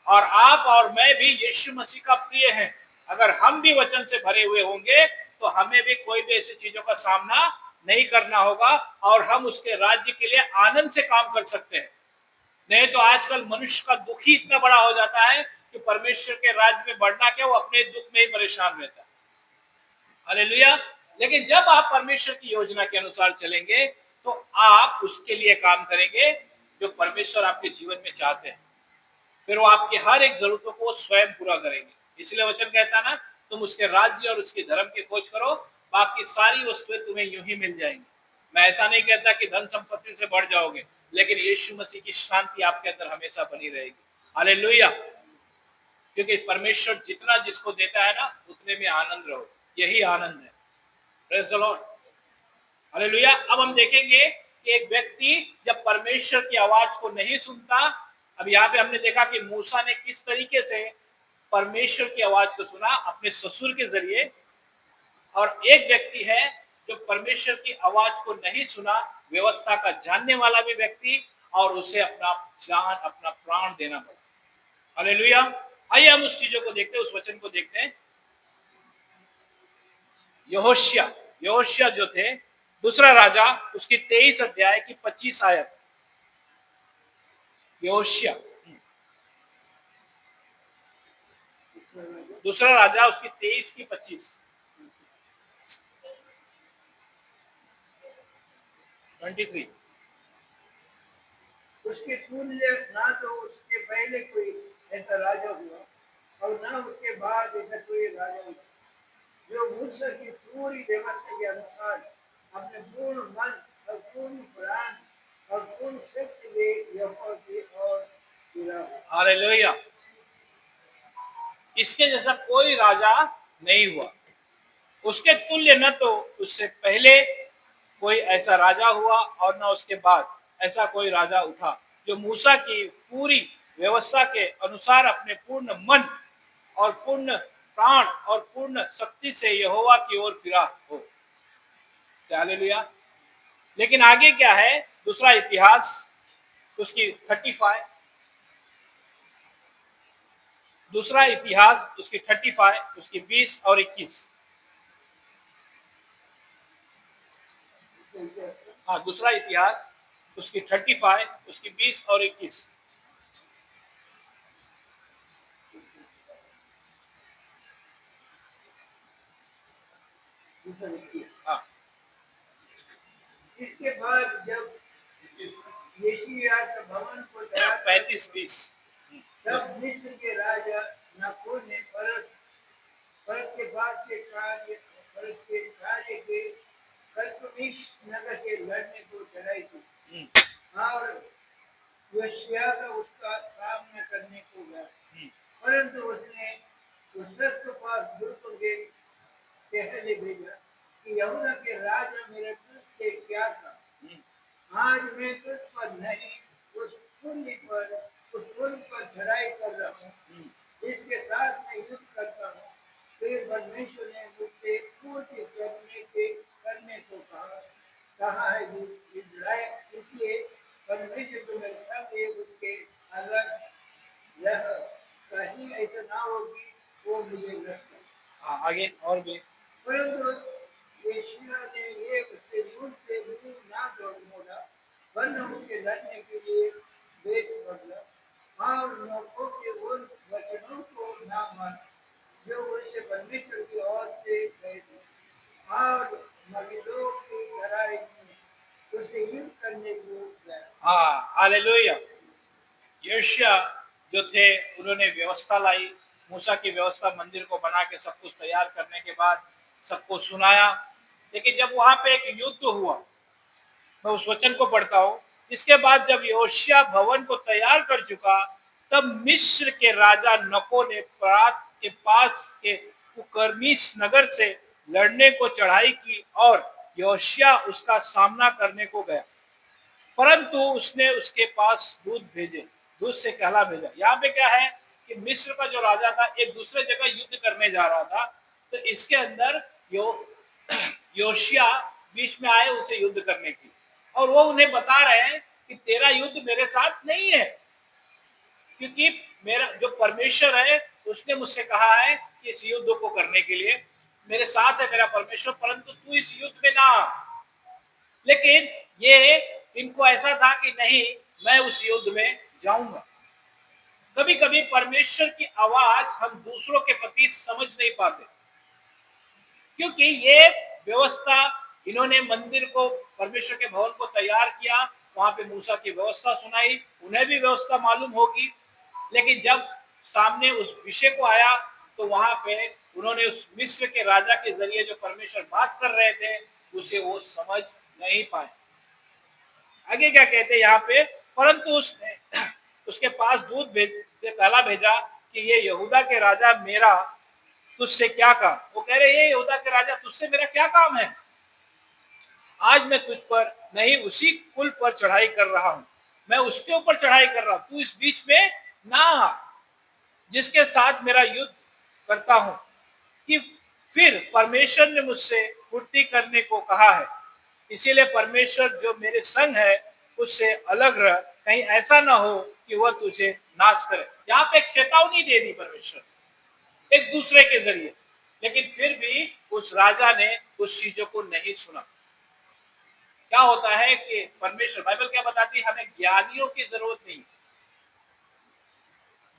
और आप और मैं भी यीशु मसीह का प्रिय हैं। अगर हम भी वचन से भरे हुए होंगे तो हमें भी कोई भी ऐसी चीजों का सामना नहीं करना होगा और हम उसके राज्य के लिए आनंद से काम कर सकते हैं। नहीं तो आजकल मनुष्य का दुख ही इतना बड़ा हो जाता है कि परमेश्वर के राज्य में बढ़ना क्या, वो अपने दुख में ही परेशान रहता है। हालेलुया। लेकिन जब आप परमेश्वर की योजना के अनुसार चलेंगे तो आप उसके लिए काम करेंगे जो परमेश्वर आपके जीवन में चाहते हैं। फिर वो आपकी हर एक जरूरतों को स्वयं पूरा करेंगे। इसलिए वचन कहता ना, तुम उसके राज्य और उसके धर्म की खोज करो, बाकी सारी वस्तुएं तुम्हें यूं ही मिल जाएंगी। मैं ऐसा नहीं कहता कि धन संपत्ति से बढ़ जाओगे, लेकिन यीशु मसीह की शांति आपके अंदर हमेशा बनी रहेगी। हालेलुया। क्योंकि परमेश्वर जितना जिसको देता है ना, उतने में आनंद रहो, यही आनंद है। Praise the Lord. हालेलुया। अब हम देखेंगे कि एक व्यक्ति जब परमेश्वर की आवाज को नहीं सुनता, अब यहाँ पे हमने देखा कि मूसा ने किस तरीके से परमेश्वर की आवाज को सुना, अपने ससुर के जरिए। और एक व्यक्ति है जो परमेश्वर की आवाज को नहीं सुना, व्यवस्था का जानने वाला भी व्यक्ति, और उसे अपना जान, अपना प्राण देना पड़ा। हालेलुया। आइए हम उस चीजों को देखते हैं, उस वचन को देखते हैं। यहोशिया जो थे, दूसरा राजा, उसकी 23 अध्याय की 25 आयत। यहोशिया दूसरा राजा, उसकी 23 की 25। 23। उसके तुल्य ना तो उसके पहले कोई ऐसा राजा हुआ और ना उसके बाद ऐसा कोई राजा हुआ जो मूसा की पूरी व्यवस्था के अनुसार अपने पूर्ण मन और पूर्ण प्राण और पूर्ण शक्ति से यहोवा की ओर फिरा। हालेलुया। इसके जैसा कोई राजा नहीं हुआ, उसके तुल्य न तो उससे पहले कोई ऐसा राजा हुआ और न उसके बाद ऐसा कोई राजा उठा जो मूसा की पूरी व्यवस्था के अनुसार अपने पूर्ण मन और पूर्ण प्राण और पूर्ण शक्ति से यहोवा की ओर फिरा हो। हालेलुया। लेकिन आगे क्या है, दूसरा इतिहास उसकी 35, दूसरा इतिहास उसकी 35, उसकी 20 और 21। हाँ, दूसरा इतिहास उसकी 35, उसकी 20 और 21। हाँ, इसके बाद जब यशीया के भवन को तैयार 35-20। तब मिस्र के राजा नको ने परत के बाद के कार्य के कल्पमिश नगर के लड़ने को चढ़ाई थी और योशिया का उसका सामना करने को गया, परंतु उसने उस के पास दूतों के पहले भेजा कि यहूदा के राजा मेरे तुझ से क्या था, आज मैं तुझ पर नहीं उस पुल पर चढ़ाई कर रहा हूँ, इसके साथ मैं युद्ध करता हूँ। फिर परमेश्वर ने मुझसे पूर्ति करने को कहा है इज़राइल, इसलिए परमेश्वर को मेरे सामने उसके अलग रह, कहीं ऐसा ना हो कि वो मुझे ग्रस्त। हाँ, आगे और भी। परंतु यशायाह ने ये उससे मुंह ना मोड़ा, वरना उसके लड़ने के लिए वेश बदला और लोगों के उन वचनों को ना माना जो उससे परमेश्वर की ओर से गए थे, और मगिदो की लड़ाई में उसे युद्ध करने को गया। हाँ, हालेलुया। योशिया जो थे उन्होंने व्यवस्था लाई, मूसा की व्यवस्था, मंदिर को बना के सब कुछ तैयार करने के बाद सबको सुनाया। लेकिन जब वहां पे एक युद्ध हुआ, मैं उस वचन को पढ़ता हूं, इसके बाद जब योशिया भवन को तैयार कर चुका, तब मिस्र के राजा नको ने फरात के पास के कुकर्मीस नगर से लड़ने को चढ़ाई की और योशिया उसका सामना करने को गया, परंतु उसने उसके पास दूध से कहला भेजा। यहाँ पे क्या है कि मिस्र का जो राजा था एक दूसरे जगह युद्ध करने जा रहा था, तो इसके अंदर योशिया बीच में आए उसे युद्ध करने की, और वो उन्हें बता रहे हैं कि तेरा युद्ध मेरे साथ नहीं है, क्योंकि मेरा जो परमेश्वर है उसने मुझसे कहा है कि इस युद्ध को करने के लिए मेरे साथ है मेरा परमेश्वर, परंतु तू इस युद्ध में ना आ। लेकिन ये इनको ऐसा था कि नहीं, मैं उस युद्ध में जाऊंगा। कभी कभी परमेश्वर की आवाज हम दूसरों के प्रति समझ नहीं पाते, क्योंकि ये व्यवस्था, इन्होंने मंदिर को, परमेश्वर के भवन को तैयार किया, वहां पे मूसा की व्यवस्था सुनाई, उन्हें भी व्यवस्था मालूम होगी, लेकिन जब सामने उस विषय को आया तो वहां पे उन्होंने उस मिस्र के राजा के जरिए जो परमेश्वर बात कर रहे थे उसे वो समझ नहीं पाए। आगे क्या कहते हैं यहाँ पे, परंतु उसने उसके पास दूध से कहला भेजा कि ये यहूदा के राजा मेरा तुझसे क्या काम। वो कह रहे ये यहूदा के राजा तुझसे मेरा क्या काम है, आज मैं तुझ पर नहीं उसी कुल पर चढ़ाई कर रहा हूं, मैं उसके ऊपर चढ़ाई कर रहा हूं, तू इस बीच में ना आ जिसके साथ मेरा युद्ध करता हूं। कि फिर परमेश्वर ने मुझसे फुर्ती करने को कहा है, इसीलिए परमेश्वर जो मेरे संग है उससे अलग रह, कहीं ऐसा ना हो कि वह तुझे नाश करे। यहाँ पे एक चेतावनी दे दी परमेश्वर एक दूसरे के जरिए, लेकिन फिर भी उस राजा ने उस चीजों को नहीं सुना। क्या होता है कि परमेश्वर, बाइबल क्या बताती है, हमें ज्ञानियों की जरूरत नहीं।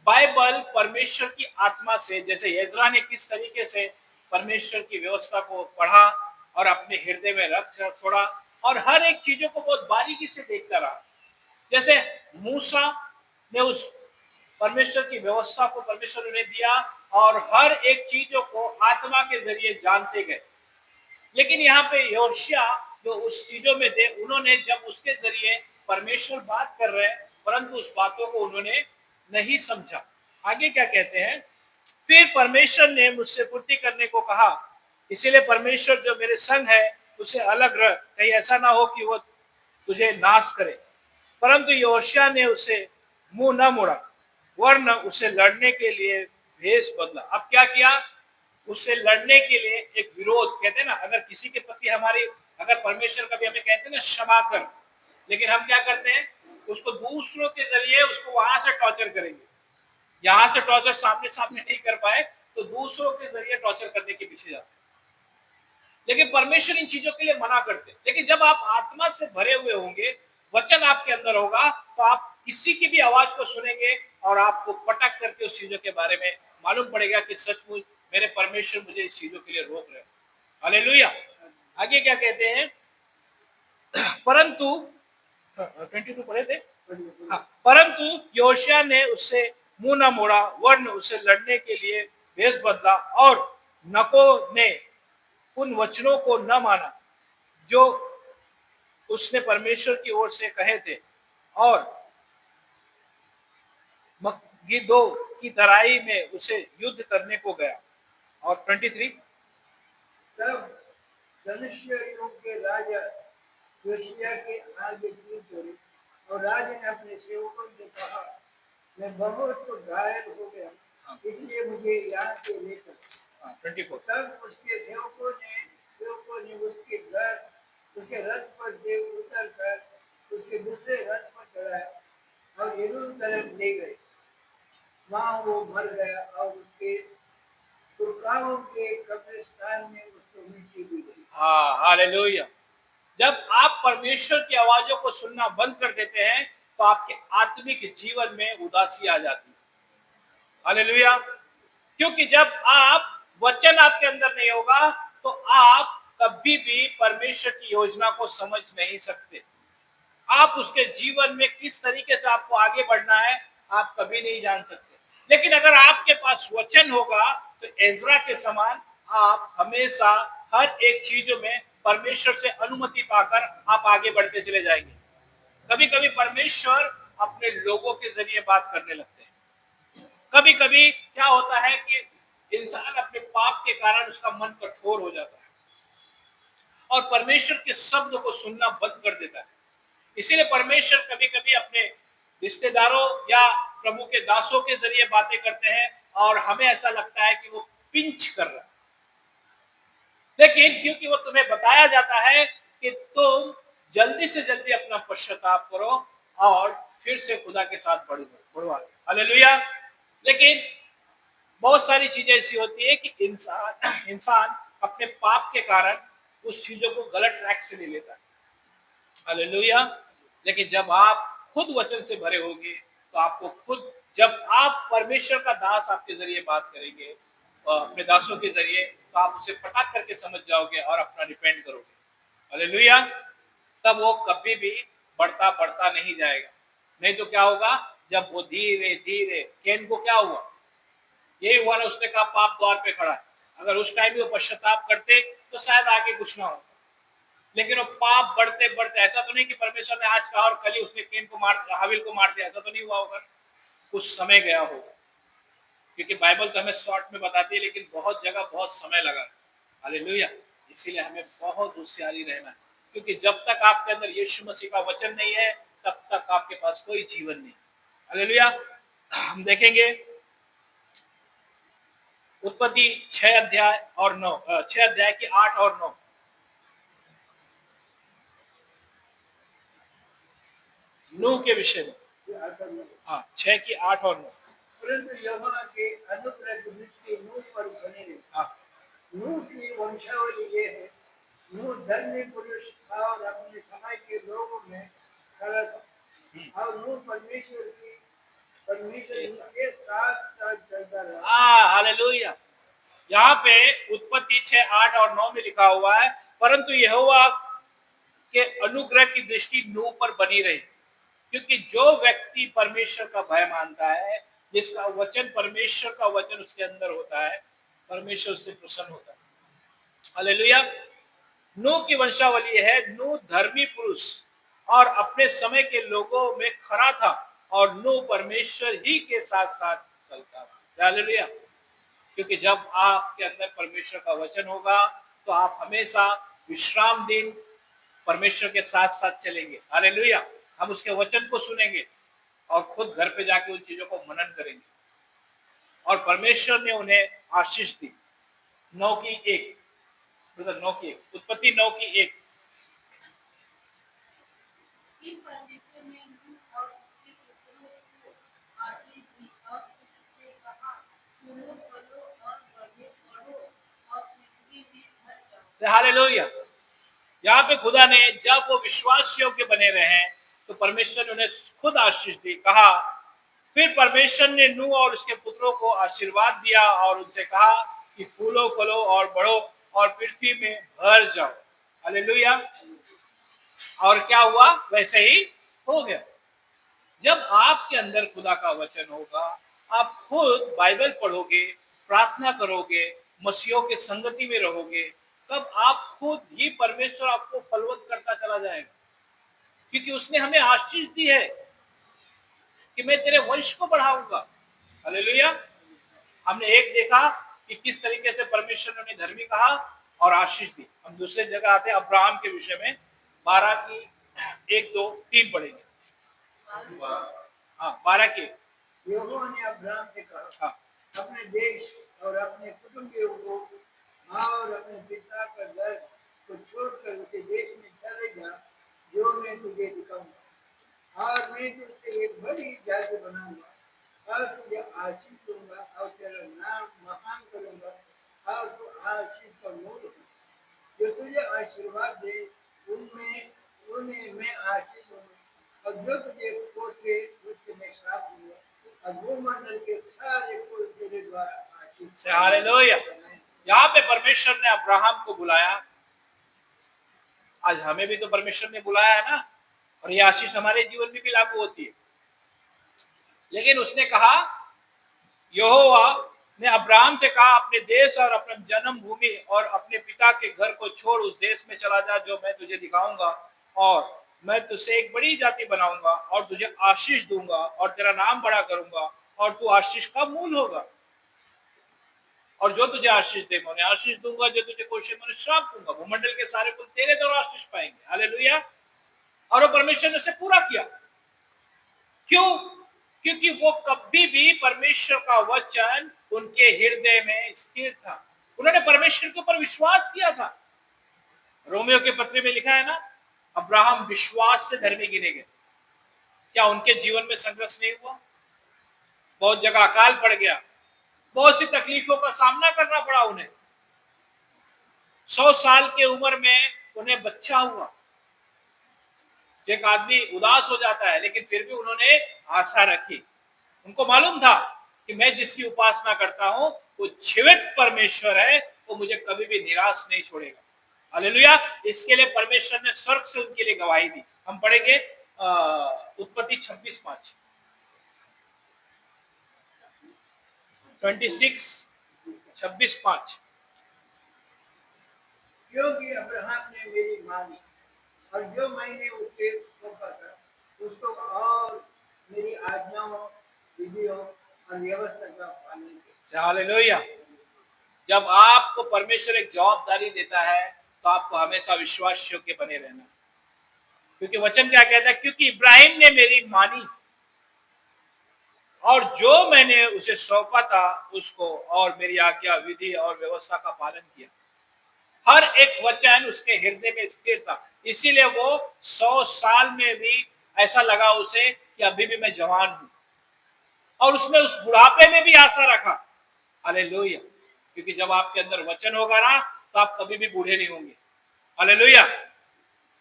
बाइबल परमेश्वर की आत्मा से, जैसे यजरा ने किस तरीके से परमेश्वर की व्यवस्था को पढ़ा और अपने हृदय में रख छोड़ा और हर एक चीजों को बहुत बारीकी से देखता रहा। जैसे मूसा ने उस परमेश्वर की व्यवस्था को परमेश्वर ने दिया और हर एक चीजों को आत्मा के जरिए जानते गए, लेकिन यहाँ पे योशिया जो उस चीजों में थे, उन्होंने जब उसके जरिए परमेश्वर बात कर रहे हैं, परंतु उस बातों को उन्होंने नहीं समझा। आगे क्या कहते हैं, फिर परमेश्वर ने मुझसे फुर्ती करने को कहा, इसीलिए परमेश्वर जो मेरे संग है उसे अलग रख, कहीं ऐसा ना हो कि वो तुझे नाश करे। परंतु योशिया ने उसे मुंह न मोड़ा, वरन उसे लड़ने के लिए भेष बदला। अब क्या किया, उससे लड़ने के लिए एक विरोध, कहते हैं ना, अगर किसी के प्रति हमारी, अगर परमेश्वर कभी हमें कहते हैं ना क्षमा कर, लेकिन हम क्या करते हैं, उसको दूसरों के जरिए उसको वहां से टॉर्चर करेंगे। यहां से टॉर्चर सामने सामने नहीं कर पाए तो दूसरों के जरिए टॉर्चर करने के पीछे जाते हैं। लेकिन परमेश्वर इन चीजों के लिए मना करते हैं। लेकिन जब आप आत्मा से भरे हुए होंगे, वचन आपके अंदर होगा, तो आप किसी की भी आवाज को सुनेंगे और आपको पटक करके उस चीजों के बारे में मालूम पड़ेगा कि सचमुच मेरे परमेश्वर मुझे इस चीजों के लिए रोक रहे हैं। हालेलुया। आगे क्या कहते हैं, परंतु 22 पढ़े थे, परंतु योशिया ने उससे मुंह न मोड़ा, वरन उसे लड़ने के लिए भेष बदला और नको ने उन वचनों को न माना जो उसने परमेश्वर की ओर से कहे थे, और मगिद्दो की तराई में उसे युद्ध करने को गया। और 23, तब धनुष्यों के राजा योशिया के आगे चीर पड़े और राजा ने अपने सेवकों से कहा, मैं बहुत घायल हो गया, इसलिए मुझे यहाँ से लेकर। 24, तब उसके सेवकों ने उसके रथ पर से उतर कर उसके दूसरे रथ पर चढ़ाया और यरूशलेम ले गए। वहां वो मर गया और उसके तुर्काओं के कब्रिस्तान में उसको मिट्टी दी गई। हाँ, हालेलुया। जब आप परमेश्वर की आवाजों को सुनना बंद कर देते हैं तो आपके आत्मिक जीवन में उदासी आ जाती है। हालेलुया। क्योंकि जब आप, वचन आपके अंदर नहीं होगा तो आप कभी भी परमेश्वर की योजना को समझ नहीं सकते। आप उसके जीवन में किस तरीके से आपको आगे बढ़ना है आप कभी नहीं जान सकते। लेकिन अगर आपके पास वचन होगा तो एजरा के समान आप हमेशा हर एक चीजों में परमेश्वर से अनुमति पाकर आप आगे बढ़ते चले जाएंगे। कभी कभी परमेश्वर अपने लोगों के जरिए बात करने लगते हैं। कभी कभी क्या होता है कि इंसान अपने पाप के कारण उसका मन कठोर हो जाता है और परमेश्वर के शब्द को सुनना बंद कर देता है। इसीलिए परमेश्वर कभी कभी अपने रिश्तेदारों या प्रभु के दासों के जरिए बातें करते हैं और हमें ऐसा लगता है कि वो पिंच कर रहा है। लेकिन क्योंकि वो तुम्हें बताया जाता है कि तुम जल्दी से जल्दी अपना पश्चाताप करो और फिर से खुदा के साथ बढ़ो। हालेलुया। लेकिन बहुत सारी चीजें ऐसी होती है कि इंसान अपने पाप के कारण उस चीजों को गलत ट्रैक से ले लेता है। हालेलुया। लेकिन जब आप खुद वचन से भरे होंगे तो आपको खुद, जब आप परमेश्वर का दास आपके जरिए बात करेंगे अपने दासों के जरिए, तो आप उसे फटाक करके समझ जाओगे और अपना रिपेंट करोगे। हालेलुया। तब वो कभी भी बढ़ता बढ़ता नहीं जाएगा। नहीं तो क्या होगा, जब वो धीरे धीरे, कैन को क्या हुआ, यही हुआ ना, उसने कहा पाप द्वार पे खड़ा है। अगर उस टाइम भी वो पश्चाताप करते तो शायद आगे कुछ ना होता। लेकिन वो पाप बढ़ते बढ़ते, ऐसा तो नहीं कि परमेश्वर ने आज कहा और कल ही उसने कैन को हाबिल को मार दिया, ऐसा तो नहीं हुआ होगा। कुछ समय गया होगा, क्योंकि बाइबल तो हमें शॉर्ट में बताती है लेकिन बहुत जगह बहुत समय लगा। हालेलुया। इसीलिए हमें बहुत होशियारी रहना है, क्योंकि जब तक आपके अंदर यीशु मसीह का वचन नहीं है तब तक आपके पास कोई जीवन नहीं। हालेलुया। हम देखेंगे उत्पत्ति 6 अध्याय और 9, 6 अध्याय की 8 और 9। नूह के विषय में, हाँ 6 की 8 और 9। परंतु यहोवा के अनुग्रह की दृष्टि नूह पर बनी रही। हाँ नूह की वंशावली ये है, नूह धर्मी पुरुष था और अपने समय के लोगों में खड़ा था और नूह परमेश्वर के साथ साथ चलता रहा। हालेलुया। यहाँ पे उत्पत्ति 6, 8 और 9 में लिखा हुआ है, परंतु यहोवा के अनुग्रह की दृष्टि नूह पर बनी रही। क्योंकि जो व्यक्ति परमेश्वर का भय मानता है, जिसका वचन, परमेश्वर का वचन उसके अंदर होता है, परमेश्वर से प्रसन्न होता है। हालेलुया। नूह की वंशावली है, नूह धर्मी पुरुष और अपने समय के लोगों में खड़ा था और नूह परमेश्वर ही के साथ साथ चलता था। हालेलुया। क्योंकि जब आपके अंदर परमेश्वर का वचन होगा तो आप हमेशा विश्राम दिन परमेश्वर के साथ साथ चलेंगे। हालेलुया। हम उसके वचन को सुनेंगे और खुद घर पे जाके उन चीजों को मनन करेंगे। और परमेश्वर ने उन्हें आशीष दी। 9 की 1, उत्पत्ति 9 की 1। फिर परमेश्वर ने नूह और उसके पुत्रों को आशीष दी और उससे कहा, फूलो फलो और बढ़ो और पृथ्वी में भर जाओ। हालेलुया। यहाँ पे खुदा ने, जब वो विश्वास योग्य बने रहे तो परमेश्वर ने उन्हें खुद आशीष दी। कहा, फिर परमेश्वर ने नूह और उसके पुत्रों को आशीर्वाद दिया और उनसे कहा कि फूलो फलो और बढ़ो और पृथ्वी में भर जाओ। हालेलुया। और क्या हुआ, वैसे ही हो गया। जब आपके अंदर खुदा का वचन होगा, आप खुद बाइबल पढ़ोगे, प्रार्थना करोगे, मसीहों के संगति में रहोगे, तब आप खुद ही, परमेश्वर आपको फलवत करता चला जाएगा। क्योंकि उसने हमें आशीष दी है कि मैं तेरे वंश को बढ़ाऊंगा। हालेलुया। हमने एक देखा कि किस तरीके से परमेश्वर ने उन्हें धर्मी कहा और आशीष दी। हम दूसरे जगह आते हैं, अब्राहम के विषय में 12 की 1, 2, 3 पढ़ेंगे। हाँ 12 की। यहोवा ने अब्राहम से कहा, हाँ अपने देश और अपने कुटुंबियों को और अपने पिता का घर को छोड़कर उसे देश में चले जा जो मैं तुझे दिखाऊंगा, और मैं तुझसे एक बड़ी जाति बनाऊंगा और तुझे आशीष दूंगा और तेरा नाम महान करूंगा और तू आशीष का मूल हो। जो तुझे आशीर्वाद दे उन्हें मैं आशीष दूंगा और जो तुझे कोसे उससे मैं श्राप दूंगा और भूमंडल के सारे कुल तेरे द्वारा आशीष। हालेलुया। यहाँ पे परमेश्वर ने अब्राहम को बुलाया। आज हमें भी तो परमेश्वर ने बुलाया है ना, और ये आशीष हमारे जीवन में भी लागू होती है। लेकिन उसने कहा, यहोवा ने अब्राहम से कहा, अपने देश और अपने जन्म भूमि और अपने पिता के घर को छोड़ उस देश में चला जा जो मैं तुझे दिखाऊंगा, और मैं तुझसे एक बड़ी जाति बनाऊंगा और तुझे आशीष दूंगा और तेरा नाम बड़ा करूंगा और तू आशीष का मूल होगा। और जो तुझे आशीष दे मैं उन्हें आशीष दूंगा, जो तुझे कोशे मैं उन्हें श्राप दूंगा। भूमंडल के सारे कुल तेरे द्वारा आशीष पाएंगे। हालेलुया। और वो परमेश्वर ने उसे पूरा किया। क्यों? क्योंकि वो कभी भी परमेश्वर का वचन उनके हृदय में स्थिर था। उन्होंने परमेश्वर के ऊपर विश्वास किया था। रोमियो के पत्र में लिखा है ना, अब्राहम विश्वास से धर्मी गिने गए। क्या उनके जीवन में संघर्ष नहीं हुआ? बहुत जगह अकाल पड़ गया, बहुत सी तकलीफों का सामना करना पड़ा उन्हें। 100 साल की उम्र में उन्हें बच्चा हुआ। एक आदमी उदास हो जाता है, लेकिन फिर भी उन्होंने आशा रखी। उनको मालूम था कि मैं जिसकी उपासना करता हूं वो जीवित परमेश्वर है, वो मुझे कभी भी निराश नहीं छोड़ेगा। हालेलुया। इसके लिए परमेश्वर ने स्वर्ग से उनके लिए गवाही दी। हम पढ़ेंगे उत्पत्ति 26:5, 26:5। क्योंकि अब्राहम ने मेरी मानी और जो मैंने उसके सौंपा था उसको और मेरी आज्ञाओं, विधियों और व्यवस्था का पालन किया। हालेलुया। जब आपको परमेश्वर एक जवाबदारी देता है तो आपको हमेशा विश्वास योग्य बने रहना। क्योंकि वचन क्या कहता है? क्योंकि इब्राहिम ने मेरी मानी और जो मैंने उसे सौंपा था उसको और मेरी आज्ञा, विधि और व्यवस्था का पालन किया। हर एक वचन उसके हृदय में स्थिर था। इसीलिए वो 100 साल में भी ऐसा लगा उसे कि अभी भी मैं जवान हूं, और उसने उस बुढ़ापे में भी आशा रखा। हालेलुया। क्योंकि जब आपके अंदर वचन होगा ना तो आप कभी भी बूढ़े नहीं होंगे। हालेलुया।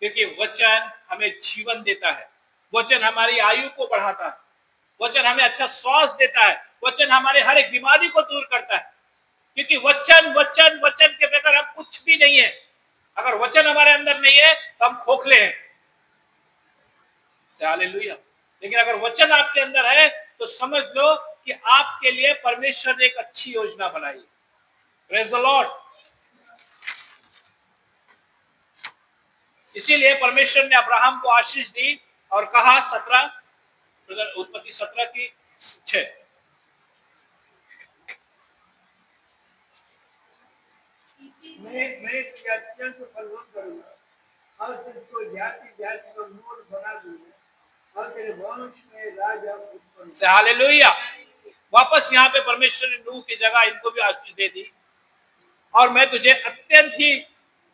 क्योंकि वचन हमें जीवन देता है, वचन हमारी आयु को बढ़ाता है, वचन हमें अच्छा स्वास्थ्य देता है, वचन हमारे हर एक बीमारी को दूर करता है। क्योंकि वचन वचन वचन के बगैर हम कुछ भी नहीं है। अगर वचन हमारे अंदर नहीं है तो हम खोखले हैं। हालेलुया। लेकिन अगर वचन आपके अंदर है तो समझ लो कि आपके लिए परमेश्वर ने एक अच्छी योजना बनाई है। Praise the Lord. इसीलिए परमेश्वर ने अब्राहम को आशीष दी और कहा, 17 उत्पत्ति 17:6, मैं तुझे अत्यंत फलवंत करूंगा और तुझको जाति जाति को मूल बना दूंगा और तेरे वंश में राजा उत्पन्न से हालेलुया। वापस यहाँ पे परमेश्वर ने नूह की जगह इनको भी आशीष दे दी, और मैं तुझे अत्यंत ही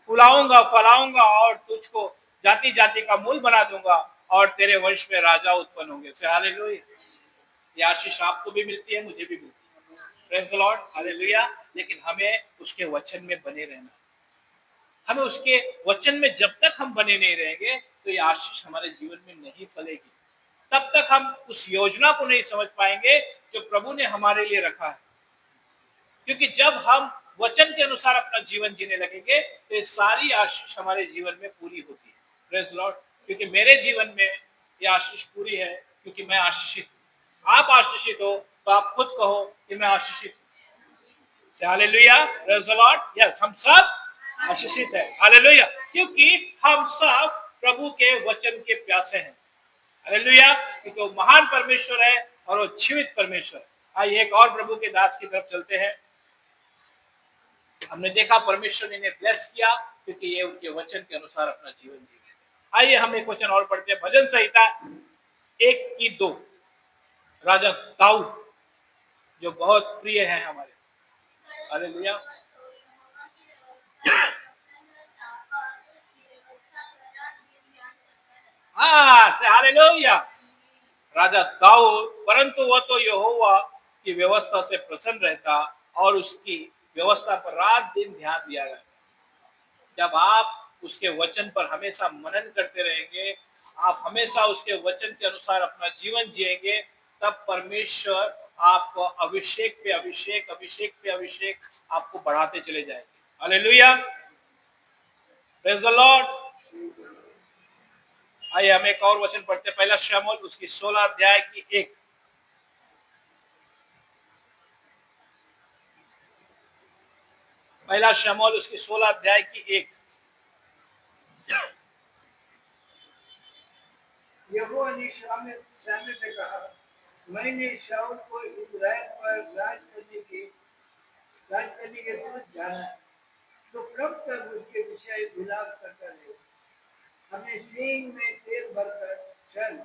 फुलाऊंगा, फलाऊंगा और तुझको जाति जाति का मूल बना दूंगा और तेरे वंश में राजा उत्पन्न होंगे। से हालेलुया। ये आशीष आपको भी मिलती है, मुझे भी मिलती है। Praise the Lord. हालेलुया। लेकिन हमें उसके वचन में बने रहना। हमें उसके वचन में जब तक हम बने नहीं रहेंगे तो ये आशीष हमारे जीवन में नहीं फलेगी। तब तक हम उस योजना को नहीं समझ पाएंगे जो प्रभु ने हमारे लिए रखा है। क्योंकि जब हम वचन के अनुसार अपना जीवन जीने लगेंगे तो ये सारी आशीष हमारे जीवन में पूरी होती है। Praise Lord. क्योंकि मेरे जीवन में ये आशीष पूरी है क्योंकि मैं आशीषित हूं। आप आशीषित हो तो आप खुद कहो कि मैं आशीषित हूं। हालेलुया। Praise Lord. यस, हम सब आशीषित है। हालेलुया। क्योंकि हम सब प्रभु के वचन के प्यासे हैं। हालेलुया। क्योंकि वो महान परमेश्वर है और वो जीवित परमेश्वर है। आइए एक और प्रभु के दास की तरफ चलते हैं। हमने देखा परमेश्वर ने इन्हें ब्लेस किया क्योंकि ये उनके वचन के अनुसार अपना जीवन जी रहे थे। आइए हम एक वचन और पढ़ते हैं, भजन संहिता 1:2। राजा दाऊद जो बहुत प्रिय है हमारे। हालेलुया। से हालेलुया। राजा दाऊद, परंतु वह तो यहोवा की व्यवस्था से प्रसन्न रहता और उसकी व्यवस्था पर रात दिन ध्यान दिया करता। जब आप उसके वचन पर हमेशा मनन करते रहेंगे, आप हमेशा उसके वचन के अनुसार अपना जीवन जिएंगे, तब परमेश्वर आपको अभिषेक पे अभिषेक, अभिषेक पे अभिषेक आपको बढ़ाते चले जाएंगे। हालेलुया। Praise the Lord. आइए हम एक और वचन पढ़ते हैं, पहला शमूएल उसकी 16 अध्याय की 1। पहला शमूएल उसकी 16 अध्याय की 1। यहोवा ने शामुएल से कहा, मैंने शाऊल को इस्राएल पर राज करने के तुझ जाना, तो कब तक उसके विषय विलाप करता रहे? अपने सींग में तेल भरकर चल,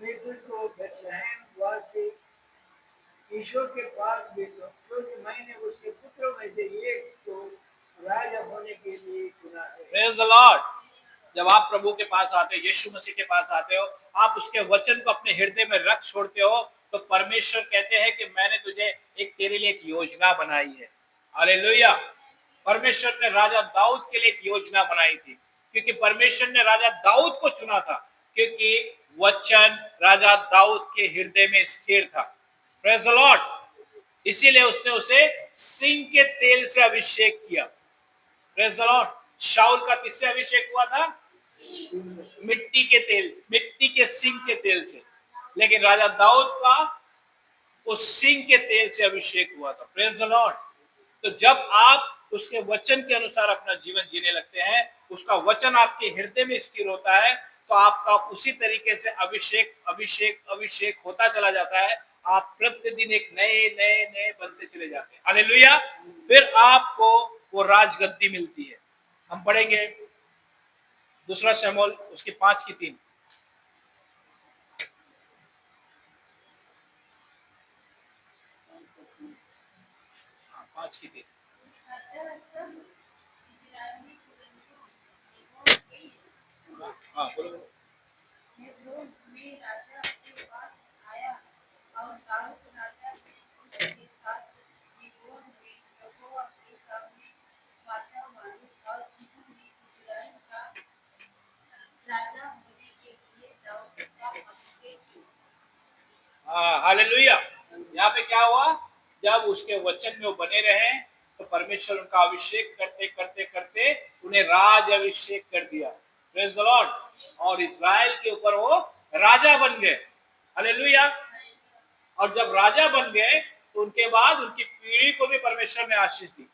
मैं तुझको बेथलेहम वासी ईशो के पास भेजूं, क्योंकि मैंने उसके पुत्रों में से एक को राजा होने के लिए चुना है। Praise the Lord. जब आप प्रभु के पास आते हो, यीशु मसीह के पास आते हो, आप उसके वचन को अपने हृदय में रख छोड़ते हो, तो परमेश्वर कहते हैं कि मैंने तुझे तेरे लिए एक योजना बनाई है। हालेलुया। परमेश्वर ने राजा दाऊद के लिए एक योजना बनाई थी, क्योंकि परमेश्वर ने राजा दाऊद को चुना था, क्योंकि वचन राजा दाऊद के हृदय में स्थिर था। Praise the Lord. इसीलिए उसने उसे सिंह के तेल से अभिषेक किया। Praise the Lord. शाऊल का किससे अभिषेक हुआ था? मिट्टी के तेल, मिट्टी के सिंह के तेल से। लेकिन राजा दाऊद का उस सिंह के तेल से अभिषेक हुआ था। Praise the Lord. तो जब आप उसके वचन के अनुसार अपना जीवन जीने लगते हैं, उसका वचन आपके हृदय में स्थिर होता है, तो आपका उसी तरीके से अभिषेक अभिषेक अभिषेक होता चला जाता है। आप प्रतिदिन एक नए नए नए बनते चले जाते हैं। हालेलुया। फिर आपको वो राजगद्दी मिलती है। हम पढ़ेंगे दूसरा शमूएल उसकी 5 की 3। 5 की 3। अतः सब इस्राएली पुरनियों हेब्रोन गई। हाँ बोलो। हेब्रोन में राजा के पास आया, और दाऊद राजा ने उसके साथ हेब्रोन में यहोवा के सामने वाचा बांधी, और उन्होंने इस्राएल का राजा होने के लिए दाऊद का अभिषेक किया। हाँ हालेलुया। यहाँ पे क्या हुआ? जब उसके वचन में वो बने रहे, तो परमेश्वर उनका अभिषेक करते करते करते उन्हें राज अभिषेक कर दिया। Praise the Lord. और इस्राएल के ऊपर वो राजा बन गए। हालेलुया। और जब राजा बन गए, तो उनके बाद उनकी पीढ़ी को भी परमेश्वर ने आशीष दी।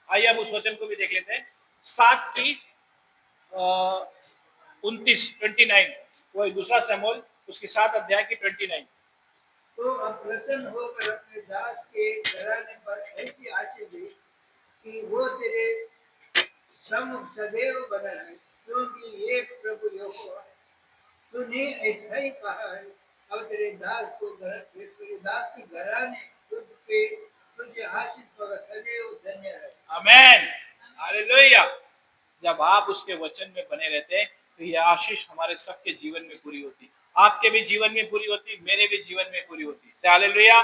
आइए हम उस वचन को भी देख लेते हैं। 7 की 29 वही दूसरा शमूएल उसकी 7 अध्याय की 29। तो अब प्रसन्न होकर अपने दास के घराने पर ऐसी आशीष दे कि वो तेरे सम्मुख सदैव बना रहे, क्योंकि ये प्रभु यहोवा तूने ऐसा ही कहा है। अब तेरे दास की घराने तुझे आशीष पर सदैव धन्य है। आमेन। हालेलुया। जब आप उसके वचन में बने रहते हैं, तो यह आशीष हमारे सबके जीवन में पूरी होती, आपके भी जीवन में पूरी होती, मेरे भी जीवन में पूरी होती। हालेलुया।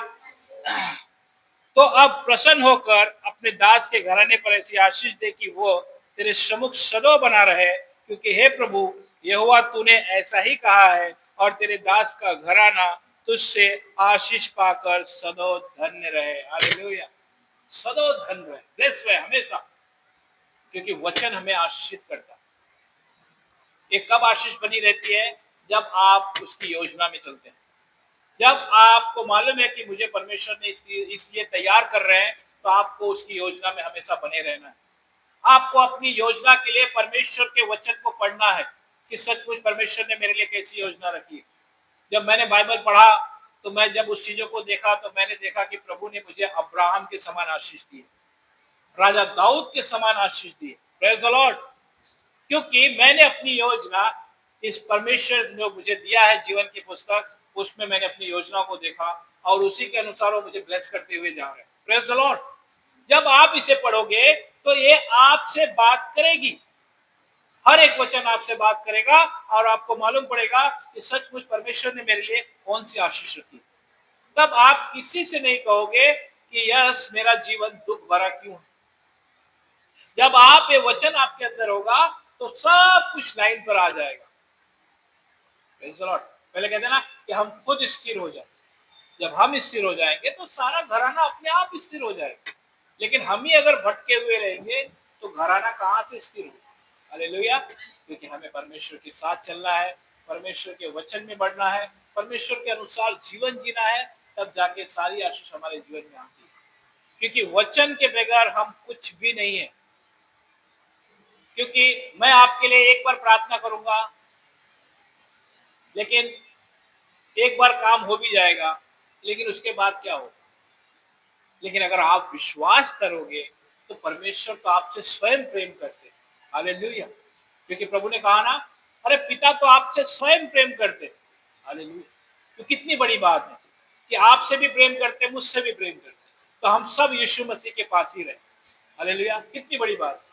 तो अब प्रसन्न होकर अपने दास के घराने पर ऐसी आशीष दे कि वो तेरे सम्मुख सदैव बना रहे, क्योंकि हे प्रभु यहोवा तूने ऐसा ही कहा है, और तेरे दास का घराना तुझसे आशीष पाकर सदैव धन्य रहे। हालेलुया। सदैव धन्य रहे, ब्लेस रहे हमेशा, क्योंकि वचन हमें आशीषित करता है। ये कब आशीष बनी रहती है? जब आप उसकी योजना में चलते हैं। जब आपको मालूम है कि मुझे परमेश्वर ने इसलिए तैयार कर रहे हैं, तो आपको उसकी योजना में हमेशा बने रहना है। आपको अपनी योजना के लिए परमेश्वर के वचन को पढ़ना है कि सचमुच परमेश्वर ने मेरे लिए कैसी योजना रखी है। जब मैंने बाइबल पढ़ा, तो मैं जब उस चीजों को देखा, तो मैंने देखा कि प्रभु ने मुझे अब्राहम के समान आशीष दी, राजा दाऊद के समान आशीष दी। Praise the lord. क्योंकि मैंने अपनी योजना, इस परमेश्वर ने मुझे दिया है जीवन की पुस्तक, उसमें मैंने अपनी योजना को देखा, और उसी के अनुसार वो मुझे ब्लेस करते हुए जा रहे हैं। Praise the Lord. जब आप इसे पढ़ोगे, तो ये आपसे बात करेगी, हर एक वचन आपसे बात करेगा, और आपको मालूम पड़ेगा कि सचमुच परमेश्वर ने मेरे लिए कौन सी आशीष रखी। तब आप किसी से नहीं कहोगे कि यस मेरा जीवन दुख भरा क्यों है। जब आप ये वचन आपके अंदर होगा, तो सब कुछ लाइन पर आ जाएगा। पहले कहते हैं ना कि हम खुद स्थिर हो जाए। जब हम स्थिर हो जाएंगे, तो सारा घराना अपने आप स्थिर हो जाएगा। लेकिन हम ही अगर भटके हुए रहेंगे, तो घराना कहां से स्थिर होगा? हालेलुया। क्योंकि हमें परमेश्वर के साथ चलना है, परमेश्वर के वचन में बढ़ना है, परमेश्वर के अनुसार जीवन जीना है, तब जाके सारी आशीष हमारे जीवन में आती है। क्योंकि वचन के बगैर हम कुछ भी नहीं है। क्योंकि मैं आपके लिए एक बार प्रार्थना करूंगा, लेकिन एक बार काम हो भी जाएगा, लेकिन उसके बाद क्या होगा? लेकिन अगर आप विश्वास करोगे तो परमेश्वर तो आपसे स्वयं प्रेम करते हैं। हालेलुया। क्योंकि प्रभु ने कहा ना, अरे पिता तो आपसे स्वयं प्रेम करते हैं। हालेलुया। तो कितनी बड़ी बात है कि आपसे भी प्रेम करते, मुझसे भी प्रेम करते, तो हम सब यीशु मसीह के पास ही रहे। हालेलुया। कितनी बड़ी बात है।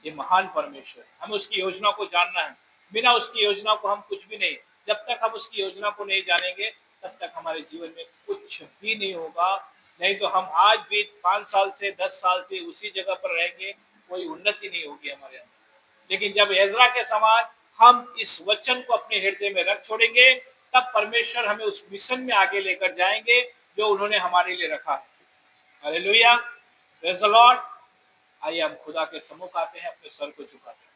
ये महान परमेश्वर, हमें उसकी योजना को जानना है। बिना उसकी योजना को हम कुछ भी नहीं। जब तक हम उसकी योजना को नहीं जानेंगे तब तक हमारे जीवन में कुछ भी नहीं होगा। नहीं तो हम आज भी 5 साल से 10 साल से उसी जगह पर रहेंगे, कोई उन्नति नहीं होगी हमारे अंदर। लेकिन जब एजरा के समान हम इस वचन को अपने हृदय में रख छोड़ेंगे, तब परमेश्वर हमें उस मिशन में आगे लेकर जाएंगे जो उन्होंने हमारे लिए रखा है। हालेलुया। Praise the Lord. आइए हम खुदा के सम्मुख आते हैं, अपने सर को झुकाते हैं।